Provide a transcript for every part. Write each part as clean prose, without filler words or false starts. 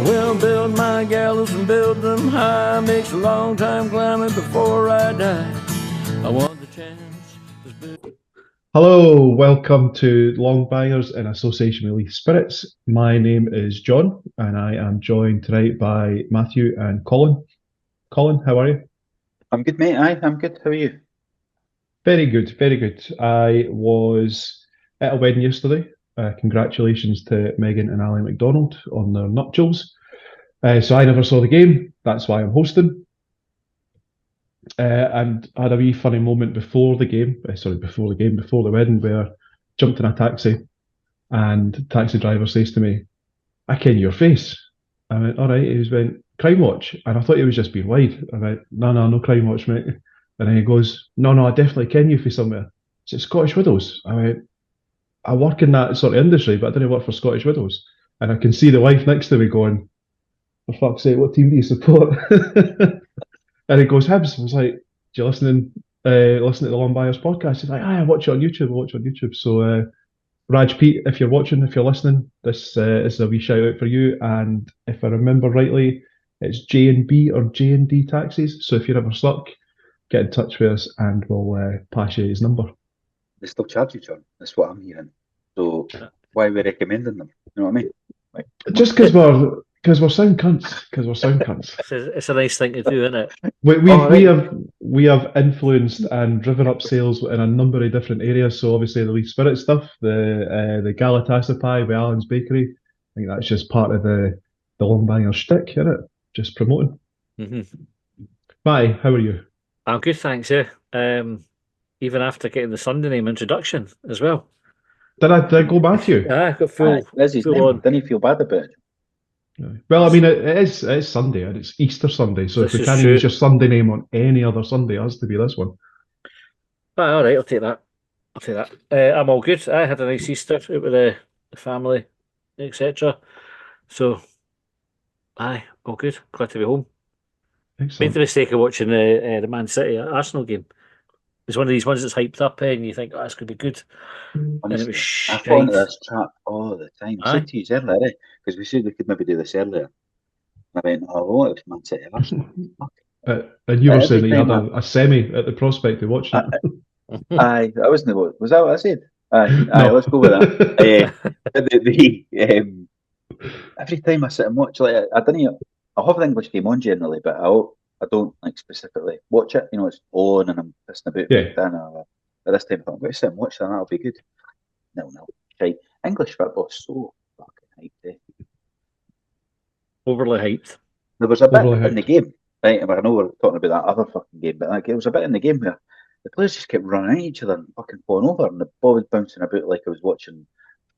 Well, build my gallows and build them high. Makes a long time climbing before I die. I want the chance. Hello, welcome to Longbangers in association with Leith Spirits. My name is John, and I am joined tonight by Matthew and Colin. Colin, how are you? I'm good, mate. I'm good. How are you? Very good, very good. I was at a wedding yesterday. Congratulations to Megan and Ali McDonald on their nuptials. So I never saw the game. That's why I'm hosting. And I had a wee funny moment before the wedding, where I jumped in a taxi and the taxi driver says to me, "I ken your face." I went, "All right." He went, "Crime Watch." And I thought he was just being wide. I went, No Crime Watch, mate." And then he goes, No, I definitely ken you for somewhere. Is it Scottish Widows? I went, "I work in that sort of industry, but I don't work for Scottish Widows." And I can see the wife next to me going, "For fuck's sake, what team do you support?" And he goes, "Hibs." I was like, "Do you listen to the Longbangers podcast?" He's like, "I watch it on YouTube. So, Raj Pete, if you're watching, if you're listening, this is a wee shout out for you. And if I remember rightly, it's J&B or J&D taxis. So if you're ever stuck, get in touch with us and we'll pass you his number." They still charge you, John. That's what I'm hearing. So why are we recommending them? You know what I mean? Like, Just because we're sound cunts. Because we're sound cunts. It's a nice thing to do, isn't it? We have influenced and driven up sales in a number of different areas. So obviously the Leaf Spirit stuff, the Galatasaray pie with Alan's Bakery. I think that's just part of the Longbanger shtick, isn't it? Just promoting. Mm-hmm. Matty, how are you? I'm good, thanks. Yeah. Even after getting the Sunday name introduction as well. Did I go back to you? Yeah, I got full on. Didn't you feel bad about it? Well, I mean, it is Sunday and it's Easter Sunday, so if we can't use your Sunday name on any other Sunday, it has to be this one. All right, I'll take that. I'm all good. I had a nice Easter out with the family, etc. So, all good. Glad to be home. Excellent. Made the mistake of watching the Man City Arsenal game. It's one of these ones that's hyped up, and you think, "Oh, it's going to be good." Honestly, and it was I fall into this trap all the time. I said to you earlier, because we said we could maybe do this earlier. I went, "Oh, what if Man City Arsenal?" And you were saying that you had a semi at the prospect of watching it. I wasn't. Was that what I said? Aye, No. let's go with that. Every time I sit and watch, like I'll have the English game on generally, but I don't like specifically watch it. You know, it's on and I'm pissing about. Yeah. But this time I thought, I'm going to sit and watch that. That'll be good. No. Right. English football is so fucking hyped. Overly hyped. There was a bit in the game, right? I know we're talking about that other fucking game, but like, there was a bit in the game where the players just kept running at each other and fucking falling over, and the ball was bouncing about like I was watching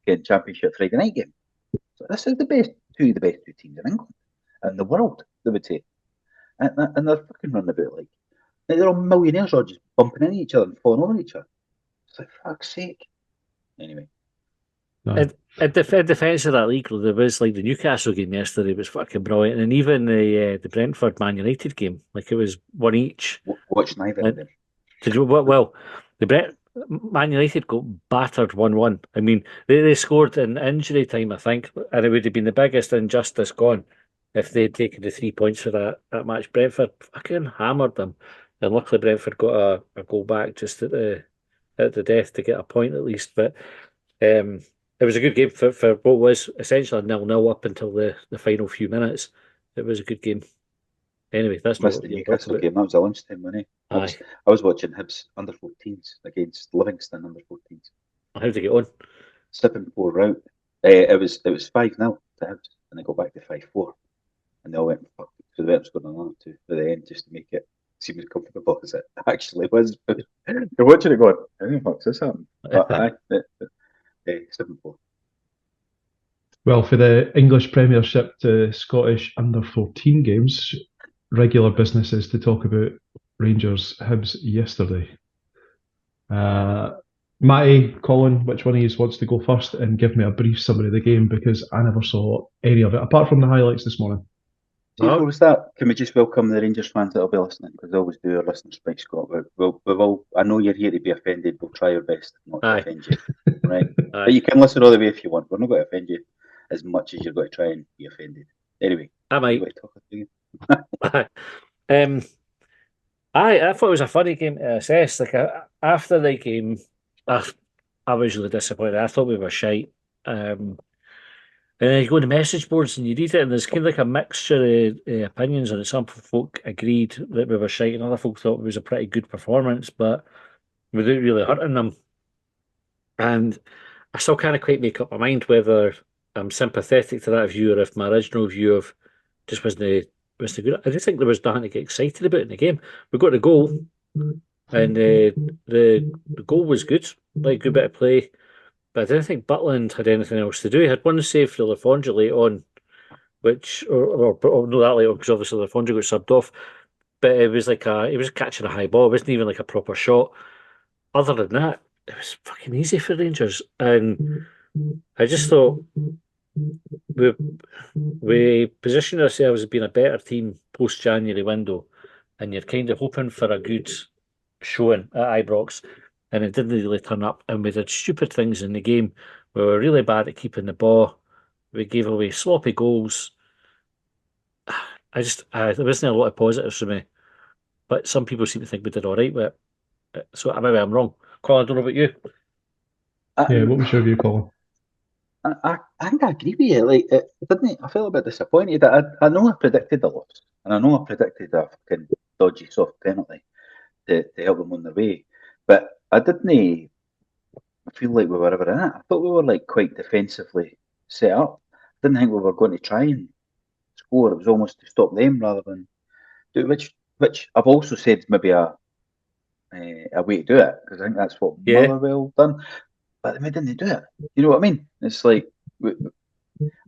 a Championship Friday night game. So this is the best two teams in England and the world, they would say, and they're fucking running about like they're all millionaires, all just bumping into each other and falling over each other. It's like, fuck's sake. Anyway. No. In defence of that league, there was like the Newcastle game yesterday was fucking brilliant, and even the Brentford Man United game, like it was one each. Watch neither of them. Well, the Man United got battered 1-1. I mean, they scored in injury time, I think, and it would have been the biggest injustice gone if they'd taken the 3 points for that match. Brentford fucking hammered them, and luckily Brentford got a goal back just at the death to get a point at least. But it was a good game for what was essentially 0-0 up until the final few minutes. It was a good game. Anyway, that's missed the Newcastle game. That was a lunchtime, wasn't it? I was watching Hibs under 14s against Livingston under 14s. How did they get on? Slipping 4 out. It was 5-0 to Hibs, and they go back to 5-4, and they all went fuck. So they were going another 2 for the end just to make it seem as comfortable as it actually was. But you're watching it going, how the fuck's this happened? But 7-4. Well, for the English Premiership to Scottish under 14 games, regular business is to talk about Rangers Hibs yesterday. Matty, Colin, which one of you wants to go first and give me a brief summary of the game, because I never saw any of it apart from the highlights this morning. Before we start, can we just welcome the Rangers fans that'll be listening, because they always do our listeners, Mike Scott. I know you're here to be offended. We'll try our best not to offend you. Right. Aye. But you can listen all the way if you want. We're not going to offend you as much as you're going to try and be offended. Anyway, I you might. want to talk again? I thought it was a funny game to assess. Like after the game, I was really disappointed. I thought we were shite. And then you go to message boards and you read it, and there's kind of like a mixture of opinions on it. Some folk agreed that we were shite, and other folk thought it was a pretty good performance, but without really hurting them. And I still can't quite make up my mind whether I'm sympathetic to that view or if my original view of just wasn't good. I just think there was nothing to get excited about in the game. We got the goal, and the goal was good, like good bit of play. But I didn't think Butland had anything else to do. He had one save for Lafondra late on, which or no, that late on because obviously Lafondra got subbed off. But it was like he was catching a high ball. It wasn't even like a proper shot. Other than that, it was fucking easy for Rangers, and I just thought we we positioned ourselves as being a better team post January window, and you're kind of hoping for a good showing at Ibrox, and it didn't really turn up. And we did stupid things in the game. We were really bad at keeping the ball. We gave away sloppy goals. There wasn't a lot of positives for me, but some people seem to think we did all right with it. So maybe I'm wrong. Colin, I don't know about you. Yeah, what was your view, Colin? I think I agree with you. Like, it didn't. I felt a bit disappointed. I know I predicted the loss, and I know I predicted a fucking dodgy soft penalty to help them on their way. But I didn't feel like we were ever in it. I thought we were like quite defensively set up. I didn't think we were going to try and score. It was almost to stop them rather than do it, which I've also said is maybe a way to do it because I think that's what Yeah. Motherwell done. But they didn't do it. You know what I mean? It's like I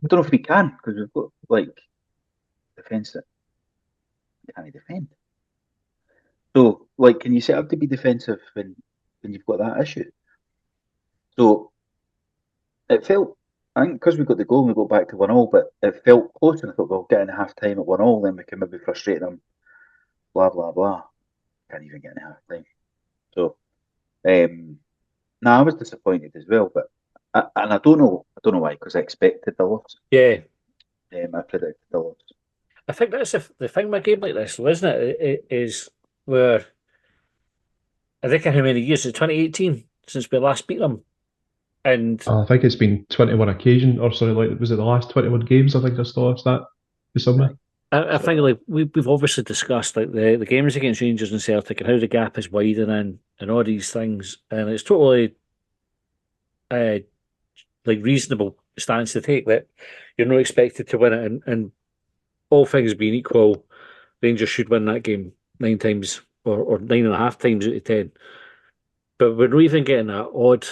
don't know if we can because we've got like defence that can't defend. So like, can you set up to be defensive when you've got that issue? So it felt, I think, because we got the goal and we got back to 1-1, but it felt close, and I thought, well, getting half time at 1-1, then we can maybe frustrate them. Blah blah blah. Can't even get in half time. So, I was disappointed as well, but I don't know why, because I expected the loss. Yeah. I predicted the loss. I think that's the thing with a game like this, though, isn't it? It is where I think how many years? It's 2018 since we last beat them, and I think it's been 21 occasion, or sorry, like was it the last 21 games? I think I saw that somewhere. I think like we've obviously discussed like the games against Rangers and Celtic and how the gap is widening and all these things, and it's totally like reasonable stance to take that you're not expected to win it, and all things being equal, Rangers should win that game 9 times or 9.5 times out of 10. But we're not even getting that odd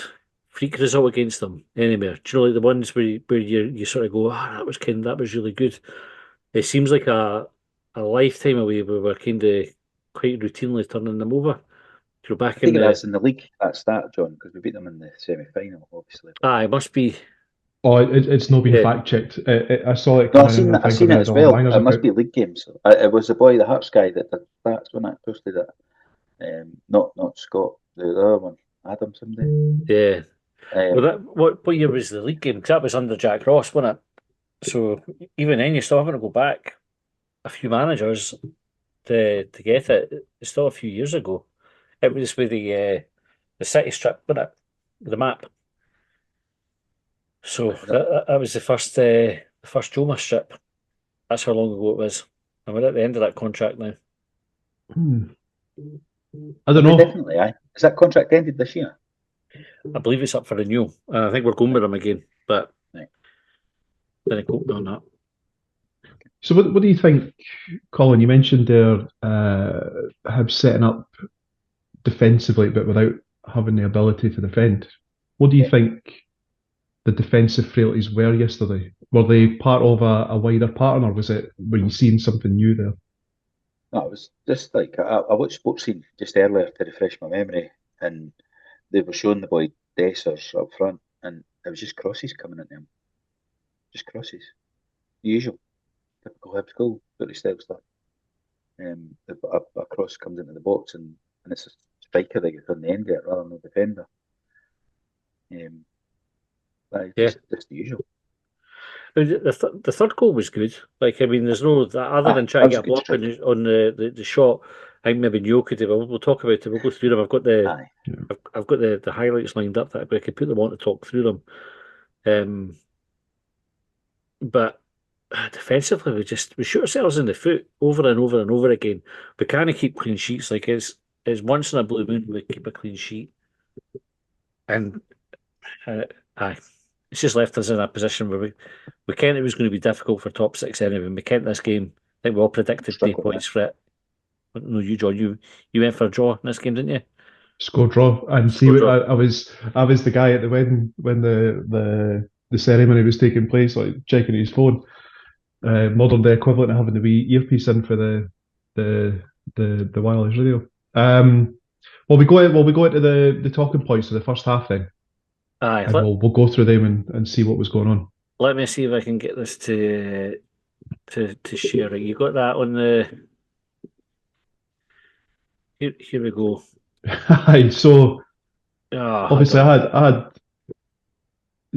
freak result against them anymore. Do you know, like the ones where you sort of go, that was really good. It seems like a lifetime away where we're kind of quite routinely turning them over. You know, I back in think the that's in the league, that stat, John, because we beat them in the semi-final, obviously. it must be. Oh, it's not been Yeah. fact checked. I saw it No, come in. I've seen it as well. It must be league games. It was the boy, the Hearts guy, that did stats when I posted it. Not Scott, the other one, Adam somebody. Yeah. Well, Um, that what year was the league game? Because that was under Jack Ross, wasn't it? So even then, you're still having to go back a few managers to get it. It's still a few years ago. It was with the city strip, wasn't it? The map. So that was the first Joma strip. That's how long ago it was. And we're at the end of that contract now. I don't know. Definitely, aye. Is that contract ended this year? I believe it's up for renewal. I think we're going with them again, but Right. didn't quote me on that. So what do you think, Colin? You mentioned there Hibs setting up defensively, but without having the ability to defend. What do you think the defensive frailties were yesterday? Were they part of a wider pattern, or were you seeing something new there? No, it was just like I watched Sports Scene just earlier to refresh my memory, and they were showing the boy Dessers up front, and it was just crosses coming into him. Just crosses. The usual. Typical Hibs goal, but style stuff. A cross comes into the box, and it's a striker that gets on the end of it rather than a defender. Just the usual. The third goal was good. Like, I mean, there's no other than trying to get a block on the shot. I think maybe Neo could have. We'll talk about it. We'll go through them. I've got the highlights lined up that I could put them on to talk through them. But defensively, we shoot ourselves in the foot over and over and over again. We can't keep clean sheets. Like, it's once in a blue moon we keep a clean sheet, and it's just left us in a position where we kent it was going to be difficult for top six anyway. We kent this game. I think we all predicted 3 points for it. No, you, John, you went for a draw in this game, didn't you? Score draw. And I was the guy at the wedding when the ceremony was taking place, like checking his phone. Modern day equivalent of having the wee earpiece in for the wireless radio. Well, we go into the talking points of the first half then. Aye, and we'll go through them and see what was going on. Let me see if I can get this to share it. You got that on the. Here we go. Aye, so obviously I had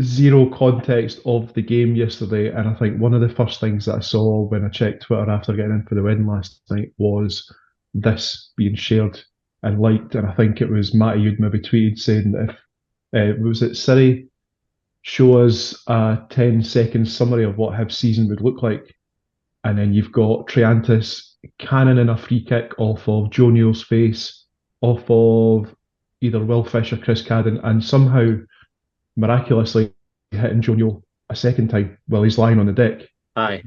zero context of the game yesterday, and I think one of the first things that I saw when I checked Twitter after getting in for the win last night was this being shared and liked, and I think it was Matty you'd maybe tweeted saying that if was it Siri show us a 10-second summary of what Hibs season would look like, and then you've got Triantis cannoning a free kick off of Joe Neal's face, off of either Will Fish or Chris Cadden, and somehow miraculously hitting Joe Neal a second time while he's lying on the deck. Aye.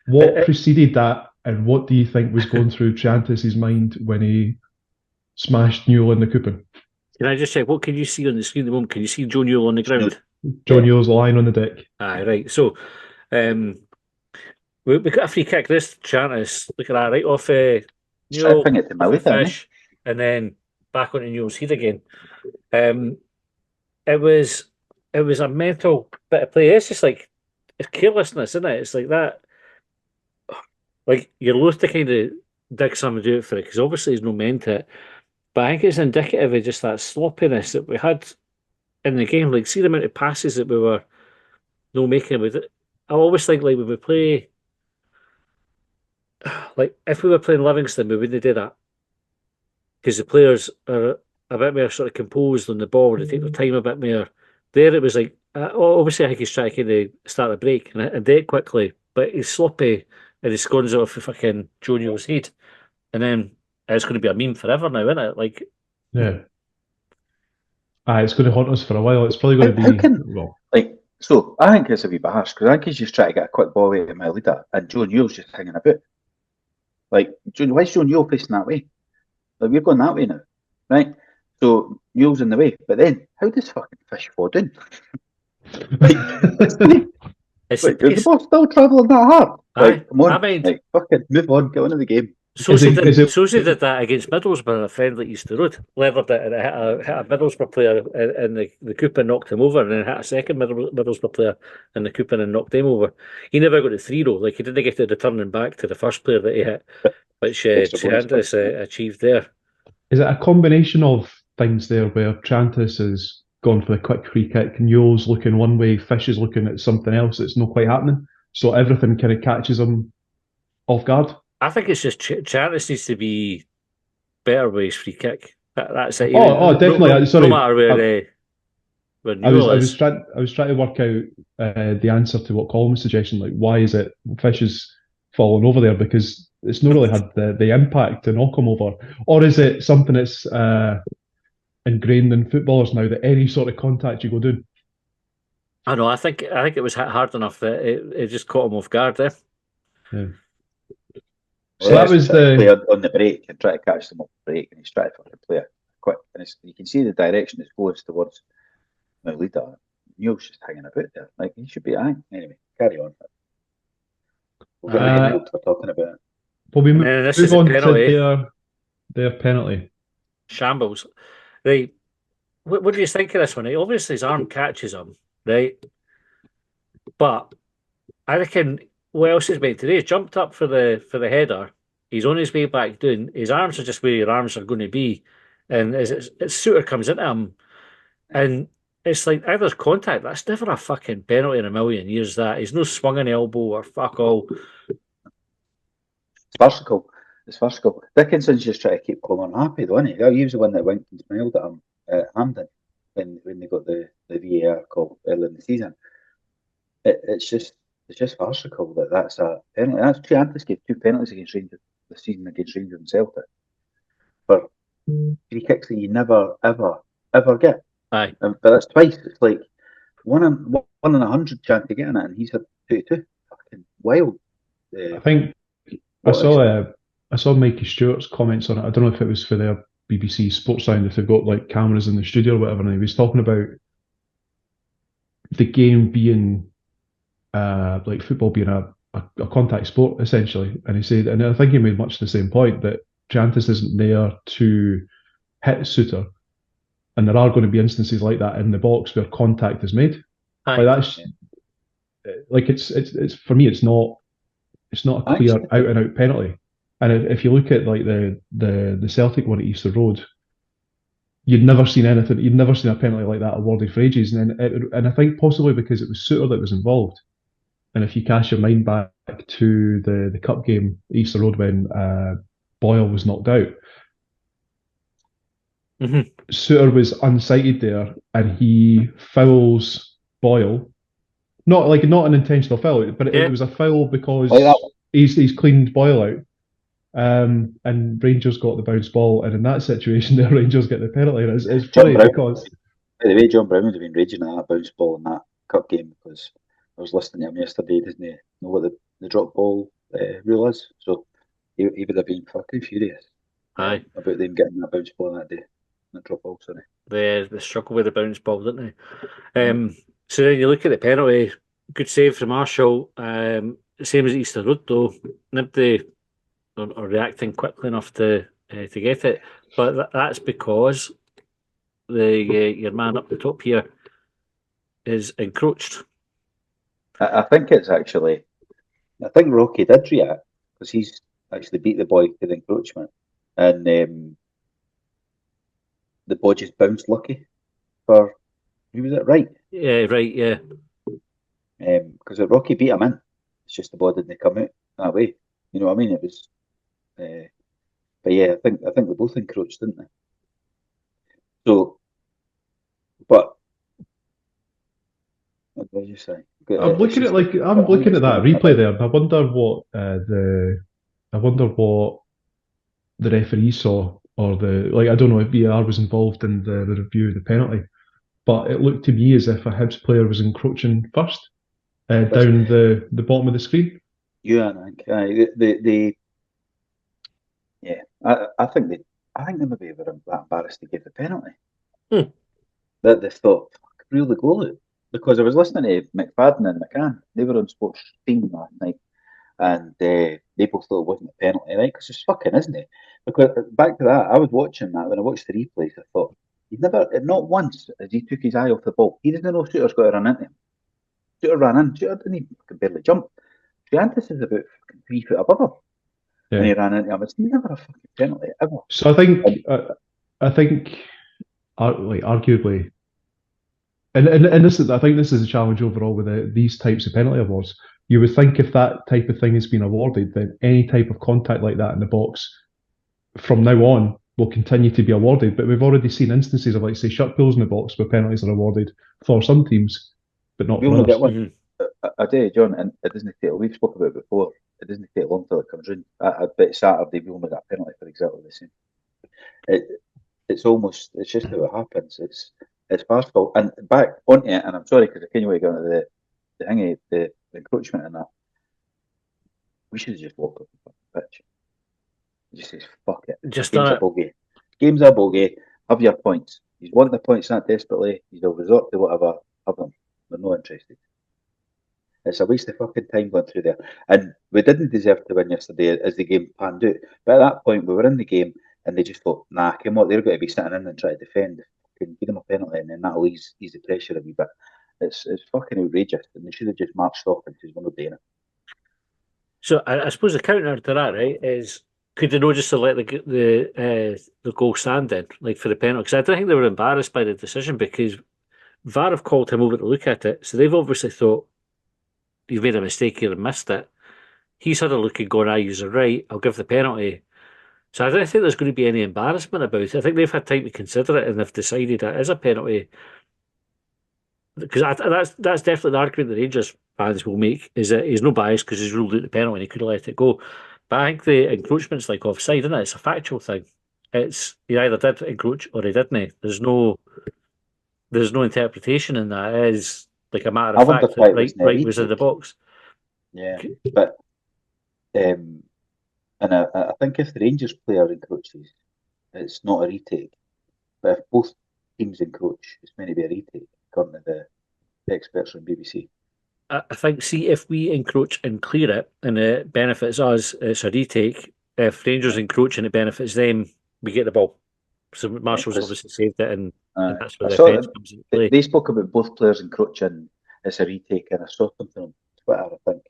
What preceded that, and what do you think was going through Triantis' mind when he smashed Newell in the coupon? Can I just check, what can you see on the screen at the moment? Can you see Joe Newell on the ground? Joe Newell's lying on the deck. Aye, right. So, we got a free kick. This Triantis, look at that, right off Newell, Fish, and then back onto Newell's head again. It was a mental bit of play. It's just like it's carelessness, isn't it? It's like that. Like you're loath to kind of dig some and do it for it because obviously there's no meant to it. But I think it's indicative of just that sloppiness that we had in the game. Like, see the amount of passes that we were no making with it. I always think like when we play, like if we were playing Livingston, we wouldn't do that because the players are a bit more sort of composed on the ball. They take their time a bit more. There it was like, obviously I think he's trying to kind of start a break and do it quickly, but he's sloppy and he scones it off the fucking Joe Neal's head. And then it's going to be a meme forever now, isn't it? Like, yeah. It's going to haunt us for a while. It's probably going to be... So I think it's a wee bit harsh because I think he's just trying to get a quick ball away to my leader and Joe Neal's just hanging about. Like, why is Joe Newell facing that way? Like, we're going that way now, right? So Newell's in the way, but then how does fucking Fish fall down? Is the ball still travelling that hard? Like, come on, like, fucking move on, get on in the game. Sosie did that against Middlesbrough, a friend at Easter Road. Levered it and hit a Middlesbrough player in the coupon, knocked him over, and then hit a second Middlesbrough player in the coupon and knocked him over. He never got a 3-0. Like, he didn't get to returning back to the first player that he hit, which Triantis achieved there. Is it a combination of things there where Triantis has gone for the quick free kick, Newell's looking one way, Fish is looking at something else that's not quite happening, so everything kind of catches him off guard? I think it's just Triantis needs to be better with his free kick. That's it. Definitely. Sorry, no matter where Newell is. I was trying to work out the answer to what Colin was suggesting. Like, why is it Fish is falling over there? Because it's not really had the impact to knock him over, or is it something that's ingrained in footballers now that any sort of contact you go doing? I know. I think it was hit hard enough that it just caught him off guard there. Yeah. So that was on the break and try to catch them off the break, and he's trying to fucking play it quick. And you can see the direction it goes towards my leader. Neil's just hanging about there, like he should be. Anyway, carry on. We're talking about it. Well, we move on to their penalty. Shambles. Right. What do you think of this one? Obviously, his arm catches him, right? But I reckon what else he's made today? He's jumped up for the header. He's on his way back down. His arms are just where your arms are going to be. And as Suter comes into him, and it's like either's contact. That's never a fucking penalty in a million years. That he's no swung an elbow or fuck all. It's farcical. It's farcical. Dickinson's just trying to keep Coleman happy, though, isn't he? He was the one that went and smiled at him at Hampden when they got the VAR call early in the season. It's just farcical that's a penalty. That's Triantis gave 2 penalties against Rangers this season against Rangers and Celtic for free kicks that you never ever get. Aye, But that's twice. It's like one in 100 chance of getting it, and he's had 2-2. Fucking wild. I think I saw Mikey Stewart's comments on it. I don't know if it was for their BBC Sports Sound, if they've got like cameras in the studio or whatever, and he was talking about the game being like football being a contact sport essentially, and he said, and I think he made much the same point, that Triantis isn't there to hit Suter, and there are going to be instances like that in the box where contact is made. aye. Like that's like it's for me, it's not a clear out and out penalty. And if you look at like the Celtic one at Easter Road, you'd never seen anything. You'd never seen a penalty like that awarded for ages. And I think possibly because it was Suter that was involved. And if you cast your mind back to the cup game at Easter Road when Boyle was knocked out, Suter was unsighted there, and he fouls Boyle. Not an intentional foul, but it was a foul because he's cleaned Boyle out. And Rangers got the bounce ball, and in that situation, the Rangers get the penalty. And it's funny because, by the way, John Brown would have been raging at that bounce ball in that cup game, because I was listening to him yesterday. Doesn't he know what the drop ball rule is? So he would have been fucking furious. Aye, about them getting that bounce ball that day, that drop ball. Sorry, they struggle with the bounce ball, didn't they? So then you look at the penalty. Good save from Marshall. Same as Easter Road though. Nobody or reacting quickly enough to get it, but that's because your man up the top here is encroached. I think it's actually. I think Rocky did react because he's actually beat the boy to the encroachment, and the ball just bounced lucky for who was it? Right. Yeah, right. Yeah. Because Rocky beat him in. It's just the ball didn't come out that way. You know what I mean? It was. But yeah, I think they both encroached, didn't they? So, but what did I just say? I'm looking at that replay there, and I wonder what the referee saw, or I don't know if VAR was involved in the review of the penalty, but it looked to me as if a Hibs player was encroaching first down the bottom of the screen. Yeah, I think they maybe were that embarrassed to give the penalty. That they thought, fuck, reel the goal out. Because I was listening to McFadden and McCann. They were on Sports 16 last night, and they both thought it wasn't a penalty, right? Because it's fucking, isn't it? Because back to that, I was watching that when I watched the replays. I thought, not once as he took his eye off the ball. He doesn't know Shooter's got to run into him. Shooter ran in. Shooter didn't even barely jump. Triantis is about 3 foot above him. Yeah. And he ran into him. It's never a fucking penalty ever. So I think arguably, and this, I think this is a challenge overall with these types of penalty awards. You would think if that type of thing has been awarded, then any type of contact like that in the box from now on will continue to be awarded. But we've already seen instances of, like, say, shut pulls in the box where penalties are awarded for some teams, but not for others. One. I tell you, John, and it doesn't take. We've spoken about it before. It doesn't take long till it comes in. I bet Saturday we only got a penalty for exactly the same. It's just how it happens. It's farcical. And back onto it, and I'm sorry because I can't wait to go into the encroachment and that. We should have just walked off the pitch. Just says fuck it. Just Game's a bogey. Game's a bogey. Have your points. He's wanting the points that desperately. He'll resort to whatever. Have them. They're not interested. It's a waste of fucking time going through there. And we didn't deserve to win yesterday as the game panned out. But at that point, we were in the game and they just thought, nah, come on, they're going to be sitting in and try to defend. Give them a penalty and then that'll ease the pressure a wee bit. It's fucking outrageous. And they should have just marched off because we're not doing it. So I suppose the counter to that, right, is could they not just have let the goal stand then, like for the penalty? Because I don't think they were embarrassed by the decision because VAR have called him over to look at it, so they've obviously thought you've made a mistake here and missed it. He's had a look and gone, you're right, I'll give the penalty. So I don't think there's going to be any embarrassment about it. I think they've had time to consider it and they've decided it is a penalty. Because that's definitely the argument the Rangers fans will make, is that he's no bias because he's ruled out the penalty and he could have let it go. But I think the encroachment's like offside, isn't it? It's a factual thing. It's he either did encroach or he didn't. There's no interpretation in that. It is like a matter I of wonder fact why that it was right was in the box. Yeah, but and I think if the Rangers player encroaches, it's not a retake. But if both teams encroach, it's meant to be a retake, according to the experts on BBC. I think, see, if we encroach and clear it and it benefits us, it's a retake. If Rangers encroach and it benefits them, we get the ball. So Marshall's obviously saved it, and that's where I the saw offence comes into play. they spoke about both players encroaching as a retake, and I saw something on Twitter, I think.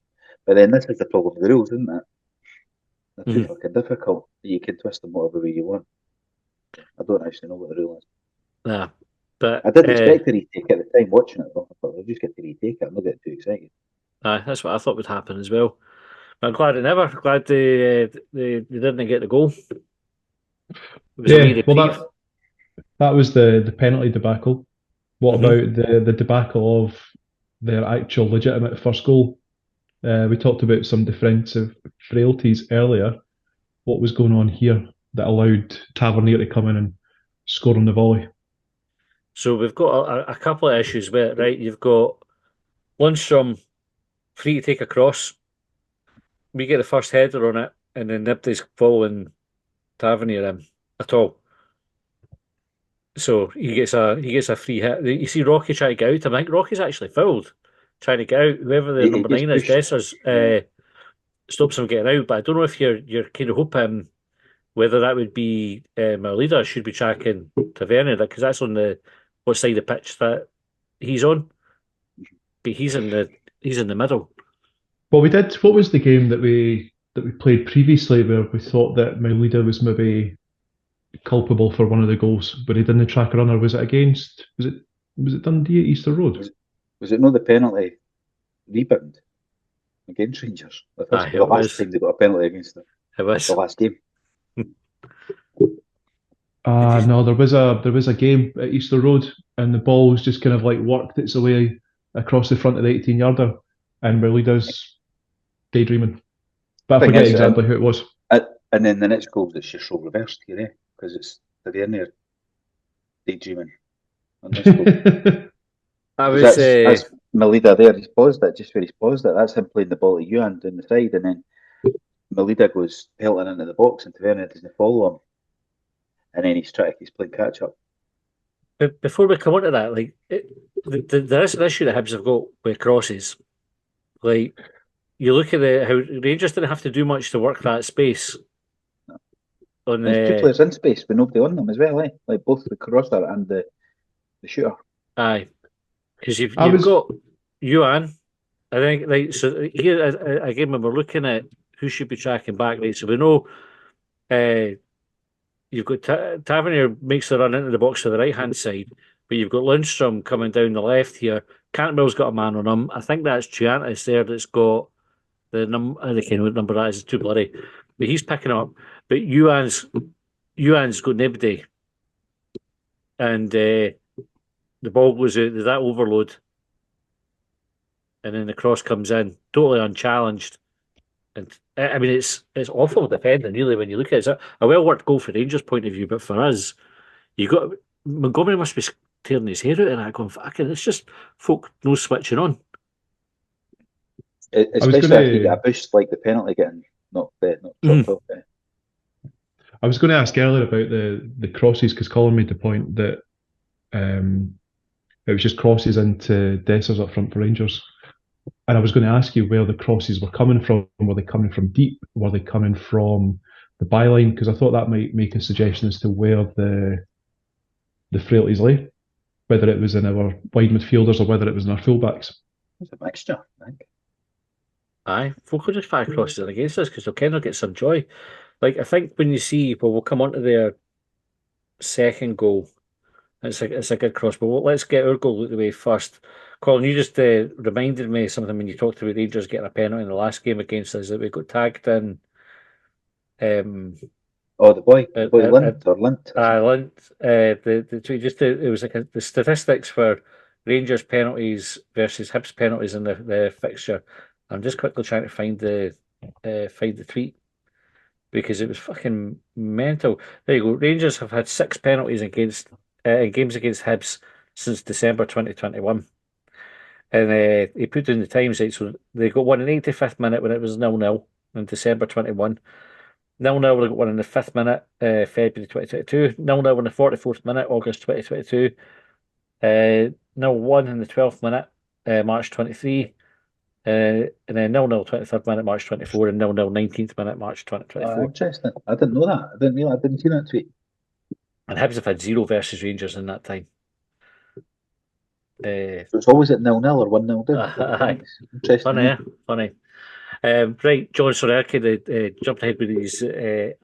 But then this is the problem with the rules, isn't it? They're too fucking difficult. You can twist them whatever way you want. I don't actually know what the rule is. Nah, but I didn't expect to retake at the time watching it, though. I thought they'll just get to retake it. I'm not getting too excited. that's what I thought would happen as well. But I'm glad it never. Glad they didn't get the goal. It was a wee reprieve. That was the penalty debacle. What about the debacle of their actual legitimate first goal? We talked about some defensive frailties earlier. What was going on here that allowed Tavernier to come in and score on the volley? So we've got a couple of issues with it, right? You've got Lundstrom free to take a cross. We get the first header on it, and then nobody's following Tavernier in at all. So he gets a free hit. You see Rocky trying to get out. I think Rocky's actually fouled trying to get out. Whoever the number 9 is, Dessers, stops him getting out. But I don't know if you're kind of hoping whether that would be our leader should be tracking Tavernier, because that's on what side of the pitch that he's on. But he's in the middle. Well, we did. What was the game that we played previously where we thought that Maulida was maybe culpable for one of the goals, but he didn't track a runner? Was it against? Was it Dundee at Easter Road? Was it not the penalty rebound against Rangers? I think the last time they got a penalty against them. It was the last game. No, there was a game at Easter Road, and the ball was just kind of like worked its way across the front of the 18-yarder, and Maulida's daydreaming. But I forget exactly who it was. And then the next goal is just so reversed here, because it's Tavernier daydreaming on this goal. That's Maulida there. He's paused it just where he's paused it. That's him playing the ball to Ewan down the side, and then Maulida goes pelting into the box, and Tavernier doesn't follow him. And then he's playing catch up. But before we come on to that, like there is an issue that Hibs have got with crosses. Like you look at how Rangers didn't have to do much to work that space. There's two players in space with nobody on them as well, like both the crosser and the shooter. Aye, because you've got Ewan. I think like so here again when we're looking at who should be tracking back, right? So we know. You've got Tavernier makes the run into the box to the right hand side, but you've got Lundstrom coming down the left here. Cantwell's got a man on him. I think that's Chiantis there that's got the number. I can't know what number that is. It's too bloody. But he's picking up. But Ewan's got nobody, and the ball goes out. There's that overload, and then the cross comes in totally unchallenged. And I mean, it's awful defending, really, when you look at it. It's a well-worked goal for Rangers' point of view, but for us, Montgomery must be tearing his hair out and that going, fucking, it's just folk no switching on. Especially if you get a boost like the penalty getting not chopped off. I was going to ask earlier about the crosses, because Colin made the point that it was just crosses into Dessers up front for Rangers. And I was going to ask you where the crosses were coming from. Were they coming from deep? Were they coming from the byline? Because I thought that might make a suggestion as to where the frailties lay, whether it was in our wide midfielders or whether it was in our fullbacks. It's a mixture, I think. Aye, folk will just fire crosses in against us because they'll kind of get some joy. Like, I think when you see, we'll come on to their second goal. It's a good cross. But let's get our goal out of the way first. Colin, you just reminded me of something when you talked about Rangers getting a penalty in the last game against us that we got tagged in. Oh, the boy Lint or Lint. Lint. It was like the statistics for Rangers penalties versus Hibs penalties in the fixture. I'm just quickly trying to find the tweet because it was fucking mental. There you go. Rangers have had 6 penalties against in games against Hibs since December 2021. And he put in the times, right? So they got one in the 85th minute when it was 0-0 in December 21. 0-0, they got one in the 5th minute, February 2022. 0-0 in the 44th minute, August 2022. 0-1 in the 12th minute, March 23. And then 0-0 23rd minute, March 24, and 0-0 19th minute, March 2024. Interesting. I didn't know that. I didn't see that tweet. And Hibs have had 0 versus Rangers in that time. So it's always at 0-0 or 1-0 down. Interesting. Funny. Right, John Sorelki jumped ahead with these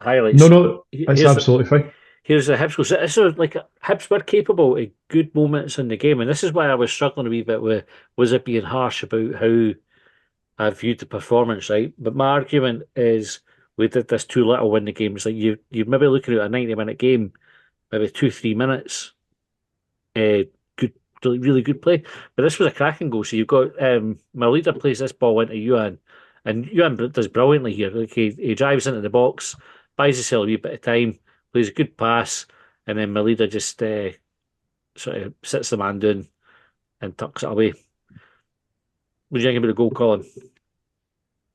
highlights. No, it's absolutely fine. Here's the Hibs goal. So this is like Hibs were capable of good moments in the game, and this is why I was struggling a wee bit with, was it being harsh about how I viewed the performance, right? But my argument is we did this too little in the game. It's like you're maybe looking at a 90-minute game, maybe 2-3 minutes, really good play. But this was a cracking goal. So you've got Melida plays this ball into Yuan, and Yuan does brilliantly here. Like he drives into the box, buys himself a wee bit of time, plays a good pass, and then Melida just sort of sits the man down and tucks it away. What do you think about the goal, Colin?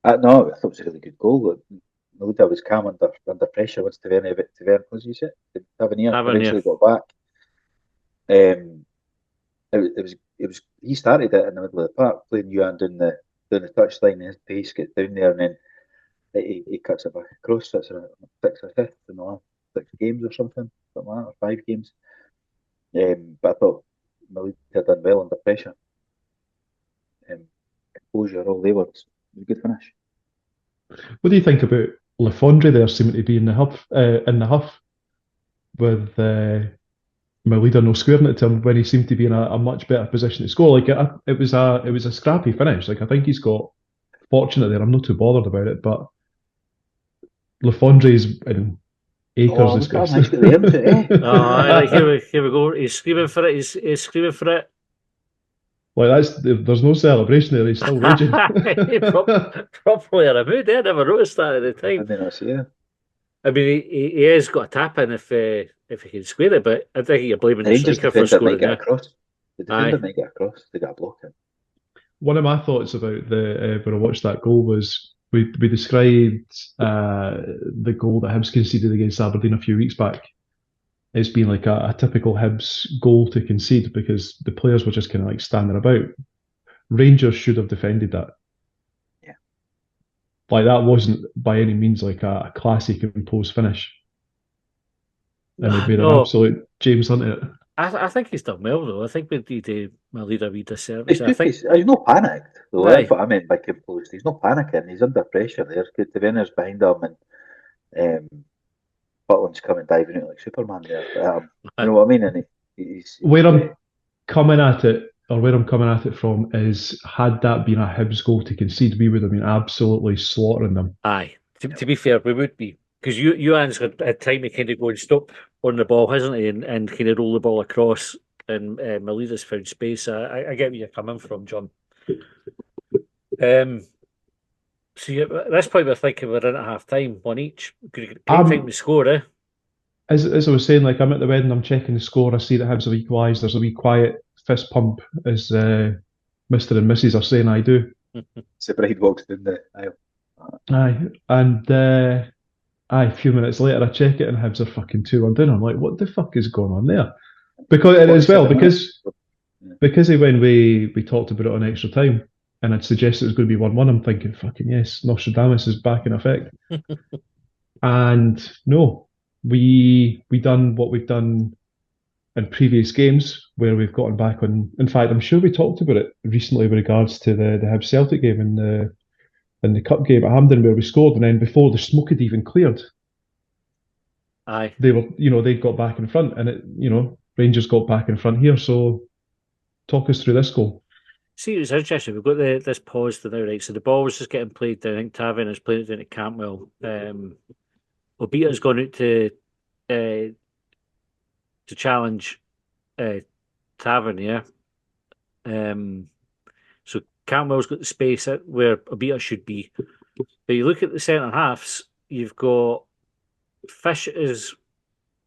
No, I thought it was a really good goal. Melida was calm under pressure once Tavernier, was you said? Tavernier eventually got back. It was he started it in the middle of the park, playing Yuan down the touchline, and his pace gets down there, and then he cuts it back across. So it's a 6th or 5th in the last 6 games or something like that, or 5 games. But I thought Melida had done well under pressure. Composure, all they were. It was a good finish. What do you think about Lafondre there seeming to be in the huff with Melida no squaring it to him when he seemed to be in a much better position to score? Like it was a scrappy finish. Like I think he's got fortunate there. I'm not too bothered about it, but Lafondre's in acres. Here we go. He's screaming for it. He's screaming for it. Like there's no celebration there. He's still raging. Properly in a mood. I never noticed that at the time. I didn't see it. I mean, he has got a tap in if he can square it, but I think you're blaming the striker for scoring there. The defender might get across. They got a block in. One of my thoughts about when I watched that goal was we described the goal that Hibs conceded against Aberdeen a few weeks back as being like a typical Hibs goal to concede because the players were just kind of like standing about. Rangers should have defended that. Yeah. Like that wasn't by any means like a classic imposed finish. And they made an absolute James Hunt at it. I think he's done well though. I think we did Melida a wee disservice. He's not panicked though. That's what I meant by composed. He's not panicking. He's under pressure there. Taverniers behind him and Butland's coming diving out like Superman there. You know what I mean? And where I'm coming at it from is, had that been a Hibs goal to concede, we would have been absolutely slaughtering them. Aye, to be fair, we would be, because Yuan's had time to kind of go and stop on the ball, hasn't he, and kind of roll the ball across, and Melida's found space. I get where you're coming from, John. So at this point, we're thinking we're in at half time, one each. Great time to score, eh? As I was saying, like I'm at the wedding, I'm checking the score. I see that Hibs have equalised. There's a wee quiet fist pump as Mr. and Mrs. are saying I do. The bride walks down the aisle. Aye, and a few minutes later I check it and Hibs are fucking 2-1 down. I'm like, what the fuck is going on there? Because when we talked about it on extra time, and I'd suggested it was going to be 1-1, I'm thinking, fucking yes, Nostradamus is back in effect. And no, we done what we've done in previous games where we've gotten back on. In fact, I'm sure we talked about it recently with regards to the Hibs Celtic game in the cup game at Hampden where we scored, and then before the smoke had even cleared, aye, they got back in front, and it, Rangers got back in front here. So talk us through this goal. See, it's interesting. We've got this pause to now, right? So the ball was just getting played down. I think Taverner is playing it down to Campbell. Obita's gone out to challenge Tavern, yeah. So Campbell's got the space where Obita should be. But you look at the centre halves, you've got Fish is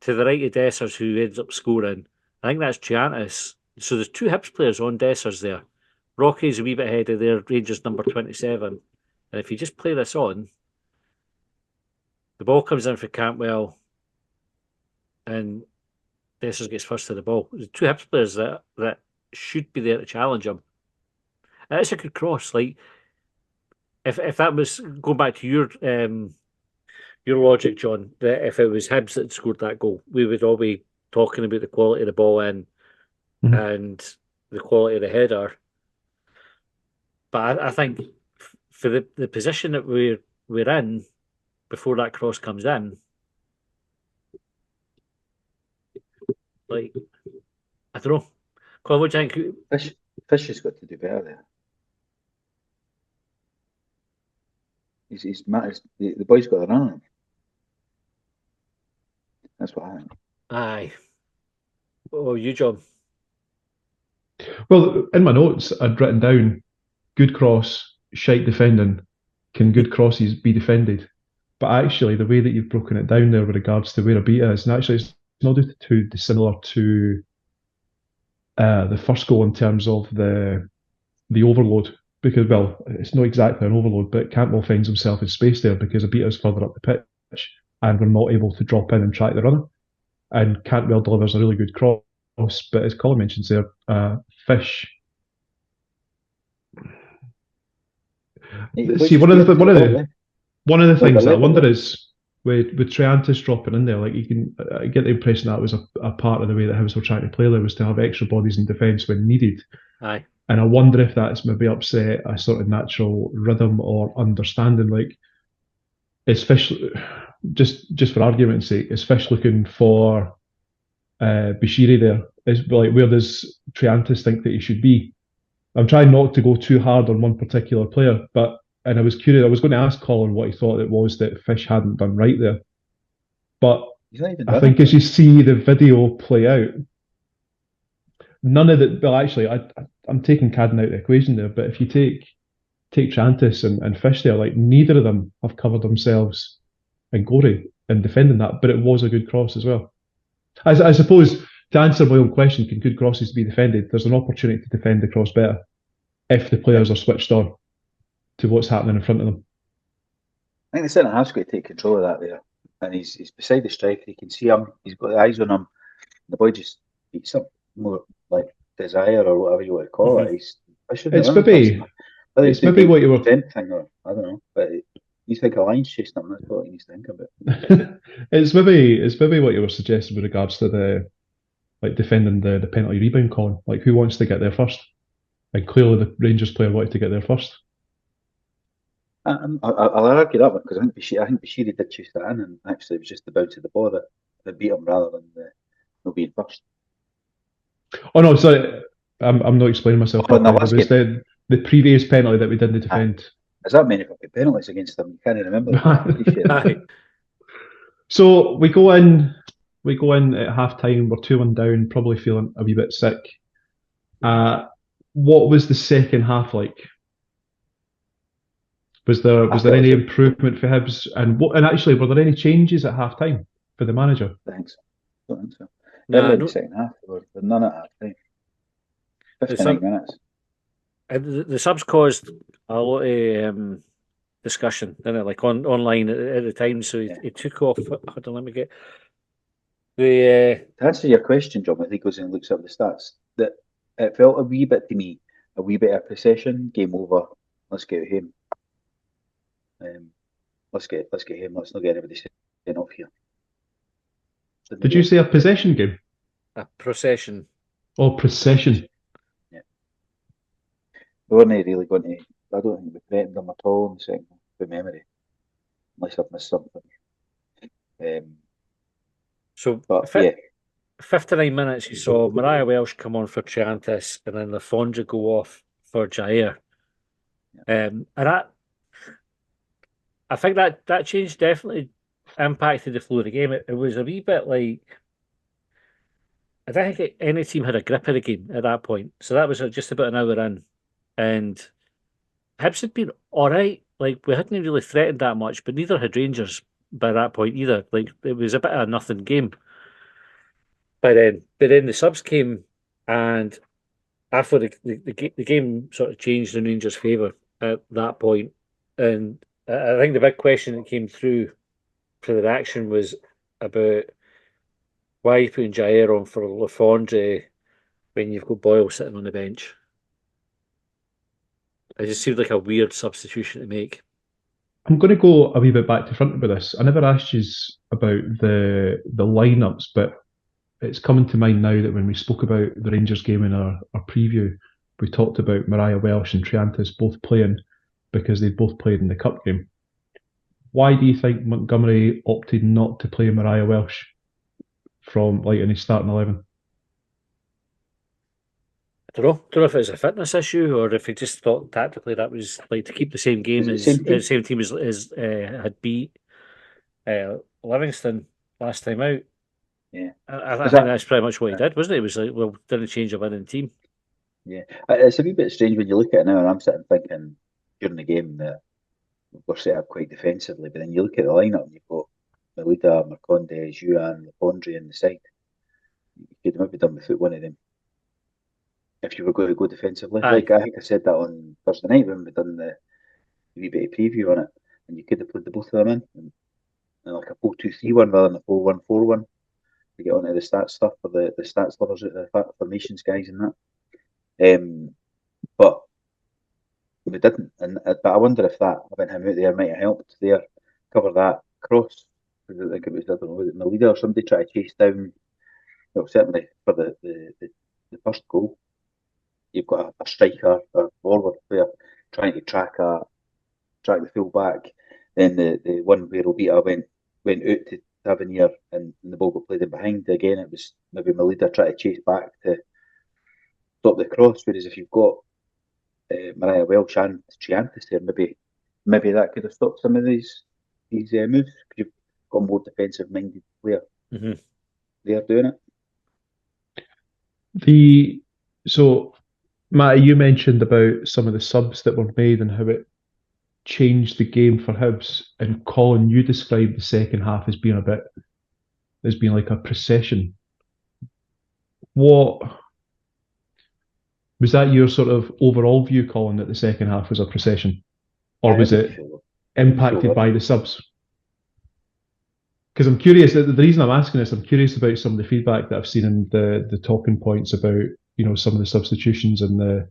to the right of Dessers, who ends up scoring. I think that's Giannis. So there's two Hibs players on Dessers there. Rocky's a wee bit ahead of their Rangers number 27. And if you just play this on, the ball comes in for Cantwell and Dessers gets first to the ball. There's two Hibs players that should be there to challenge him. And it's a good cross. Like, if that was going back to your logic, John, that if it was Hibs that scored that goal, we would all be talking about the quality of the ball in and the quality of the header. But I think for the position that we're in before that cross comes in, like, I don't know. Colin, what do you think? Fish has got to do better there. The boy's got the run on him. That's what I think. Aye. Oh, you, John? Well, in my notes, I'd written down good cross, shite defending. Can good crosses be defended? But actually, the way that you've broken it down there with regards to where Ibita is, and actually it's not too dissimilar to the first goal in terms of the overload. Because, well, it's not exactly an overload, but Campbell finds himself in space there because Ibita's further up the pitch and we're not able to drop in and track the runner. And Cantwell delivers a really good cross, but as Colin mentions there, Fish. See, one of the things I wonder is with Triantis dropping in there, like you can I get the impression that was a part of the way that Hibs were trying to play there was to have extra bodies in defence when needed. Aye. And I wonder if that's maybe upset a sort of natural rhythm or understanding. Like, is Fish, just for argument's sake, is Fish looking for Bashiri there? Is like, where does Triantis think that he should be? I'm trying not to go too hard on one particular player, and I was curious. I was going to ask Colin what he thought it was that Fish hadn't done right there. But I think as you see the video play out, none of the. Well, actually, I'm taking Cadden out of the equation there. But if you take Triantis and Fish there, like neither of them have covered themselves in glory in defending that. But it was a good cross as well. I suppose to answer my own question, can good crosses be defended? There's an opportunity to defend the cross better if the players are switched on to what's happening in front of them. I think the centre half's got to take control of that there. And he's beside the striker, he can see him, he's got the eyes on him. The boy just beats him more like desire or whatever you want to call it. It's maybe what you were thing, or, I don't know, but you think a line's chasing him, that's what he needs to think about. It's maybe what you were suggesting with regards to the defending the penalty rebound, Colin. Like, who wants to get there first? And clearly the Rangers player wanted to get there first. I'll argue that one because I think Bashiri did chase that in, and actually it was just the bounce of the ball that beat him rather than no being first. Oh no, sorry, I'm not explaining myself. Oh, no, it was the previous penalty that we didn't defend. Is that many fucking penalties against them? You can't remember. So we go in at half time. We're 2-1 down, probably feeling a wee bit sick. What was the second half like? Was there any improvement for Hibs? And actually, were there any changes at half time for the manager? Thanks. I don't think so. No, in the second half, there were none at half time. 59 minutes. The subs caused a lot of discussion, didn't it? Like online at the time. So he took off. Hold on, let me get the. To answer your question, John, I think goes and looks up the stats. That it felt a wee bit to me, a wee bit of possession, game over. Let's get him. Let's get him. Let's not get anybody sent off here. Did you say a possession game? A procession. Oh, procession. Yeah. We weren't really going to. I don't think we threatened them at all in the second half, by memory, unless I've missed something. 59 minutes, you saw Mariah Welsh come on for Triantis and then Lafondra go off for Jair. And I think that change definitely impacted the flow of the game. It was a wee bit like, I don't think any team had a grip of the game at that point. So that was just about an hour in. And Hibs had been all right. Like, we hadn't really threatened that much, but neither had Rangers by that point either. Like, it was a bit of a nothing game. But then the subs came, and I thought the game sort of changed in Rangers' favour at that point. And I think the big question that came through for the reaction was about why are you putting Jair on for Lafondre when you've got Boyle sitting on the bench. It just seemed like a weird substitution to make. I'm going to go a wee bit back to front about this. I never asked you about the lineups, but it's coming to mind now that when we spoke about the Rangers game in our preview, we talked about Mariah Welsh and Triantis both playing because they'd both played in the cup game. Why do you think Montgomery opted not to play Mariah Welsh from in his starting 11? I don't know if it was a fitness issue or if he just thought tactically that was like to keep the same game as same team as had beat Livingston last time out. Yeah, I think that's pretty much what he did, wasn't it? It was like, well, didn't change a winning team. Yeah, it's a wee bit strange when you look at it now, and I'm sitting thinking during the game that we're set up quite defensively, but then you look at the lineup and you've got Melida, Marcondes, Juan, Lafondre in the side. You could have maybe done without one of them if you were going to go defensively. Aye. Like I think I said that on Thursday night when we done the wee bit of preview on it, and you could have put the both of them in like a 4-2-3-1 rather than a 4-1-4-1 to get onto the stats stuff for the stats lovers, the formations guys and that. But we didn't, but I wonder if that having him out there might have helped there cover that cross. I think it was, I don't know, was it Melida or somebody try to chase down. Well, certainly for the first goal, you've got a striker or forward player trying to track the full back. Then the one where Obita went out to Tavernier and the ball got played in behind. Again, it was maybe Melida trying to chase back to stop the cross. Whereas if you've got Mariah Welsh and Triantis there, maybe that could have stopped some of these moves because you've got a more defensive minded player there doing it. So Matty, you mentioned about some of the subs that were made and how it changed the game for Hibs, and Colin, you described the second half as being like a procession. What was that your sort of overall view, Colin, that the second half was a procession, or was it impacted by the subs? Because I'm curious. The reason I'm asking this, I'm curious about some of the feedback that I've seen in the talking points about some of the substitutions and the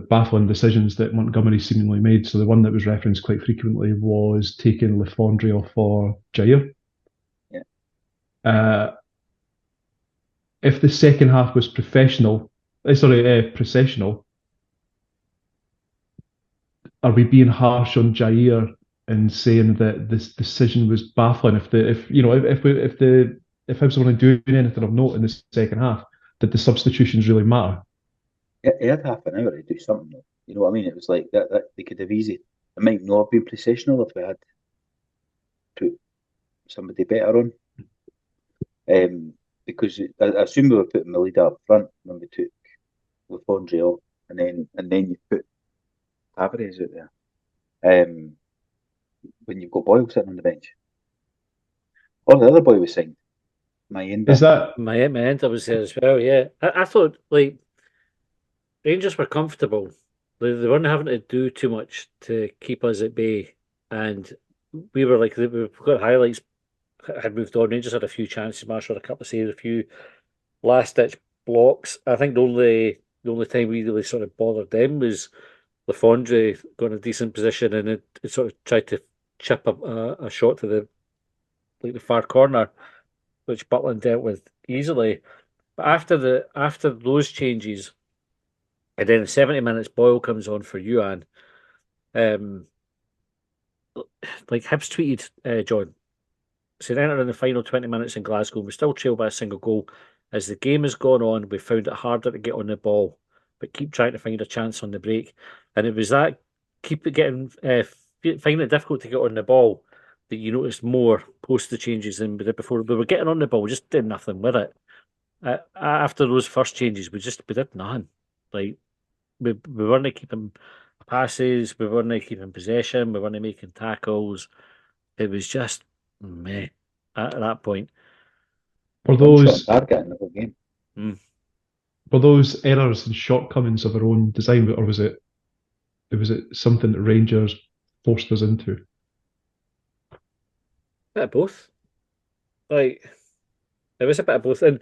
baffling decisions that Montgomery seemingly made. So the one that was referenced quite frequently was taking Lafondre off for Jair. Yeah. If the second half was processional, are we being harsh on Jair and saying that this decision was baffling? If Hibs want to do anything of note in the second half, did the substitutions really matter? He had half an hour to do something. You know what I mean? It was like that they could have easy. It might not have been processional if we had put somebody better on. Because I assume we were putting Melida up front when we took Lafondre off, and then you put Tavares out there. When you've got Boyle sitting on the bench, or the other boy was signed. Is that Mayenda was there as well? Yeah, I thought like Rangers were comfortable. They weren't having to do too much to keep us at bay, and we were like we've got highlights. Had moved on. Rangers had a few chances. Marshall had a couple of saves, a few last ditch blocks. I think the only time we really sort of bothered them was Lafondre got in a decent position and it sort of tried to chip a shot to the far corner, which Butland dealt with easily. But after those changes, and then in 70 minutes, Boyle comes on for Yuan. Like Hibs tweeted, John, So they entered in the final 20 minutes in Glasgow. We still trailed by a single goal. As the game has gone on, we found it harder to get on the ball, but keep trying to find a chance on the break. And it was that finding it difficult to get on the ball that you noticed more post the changes than we did before. We were getting on the ball, we just did nothing with it. After those first changes, we did nothing. Like we weren't keeping passes, we weren't keeping possession, we weren't making tackles. It was just meh at that point. Were One shot those on target in the whole game. were those errors and shortcomings of our own design, or was it something that Rangers forced us into? Bit of both. Like it was a bit of both, and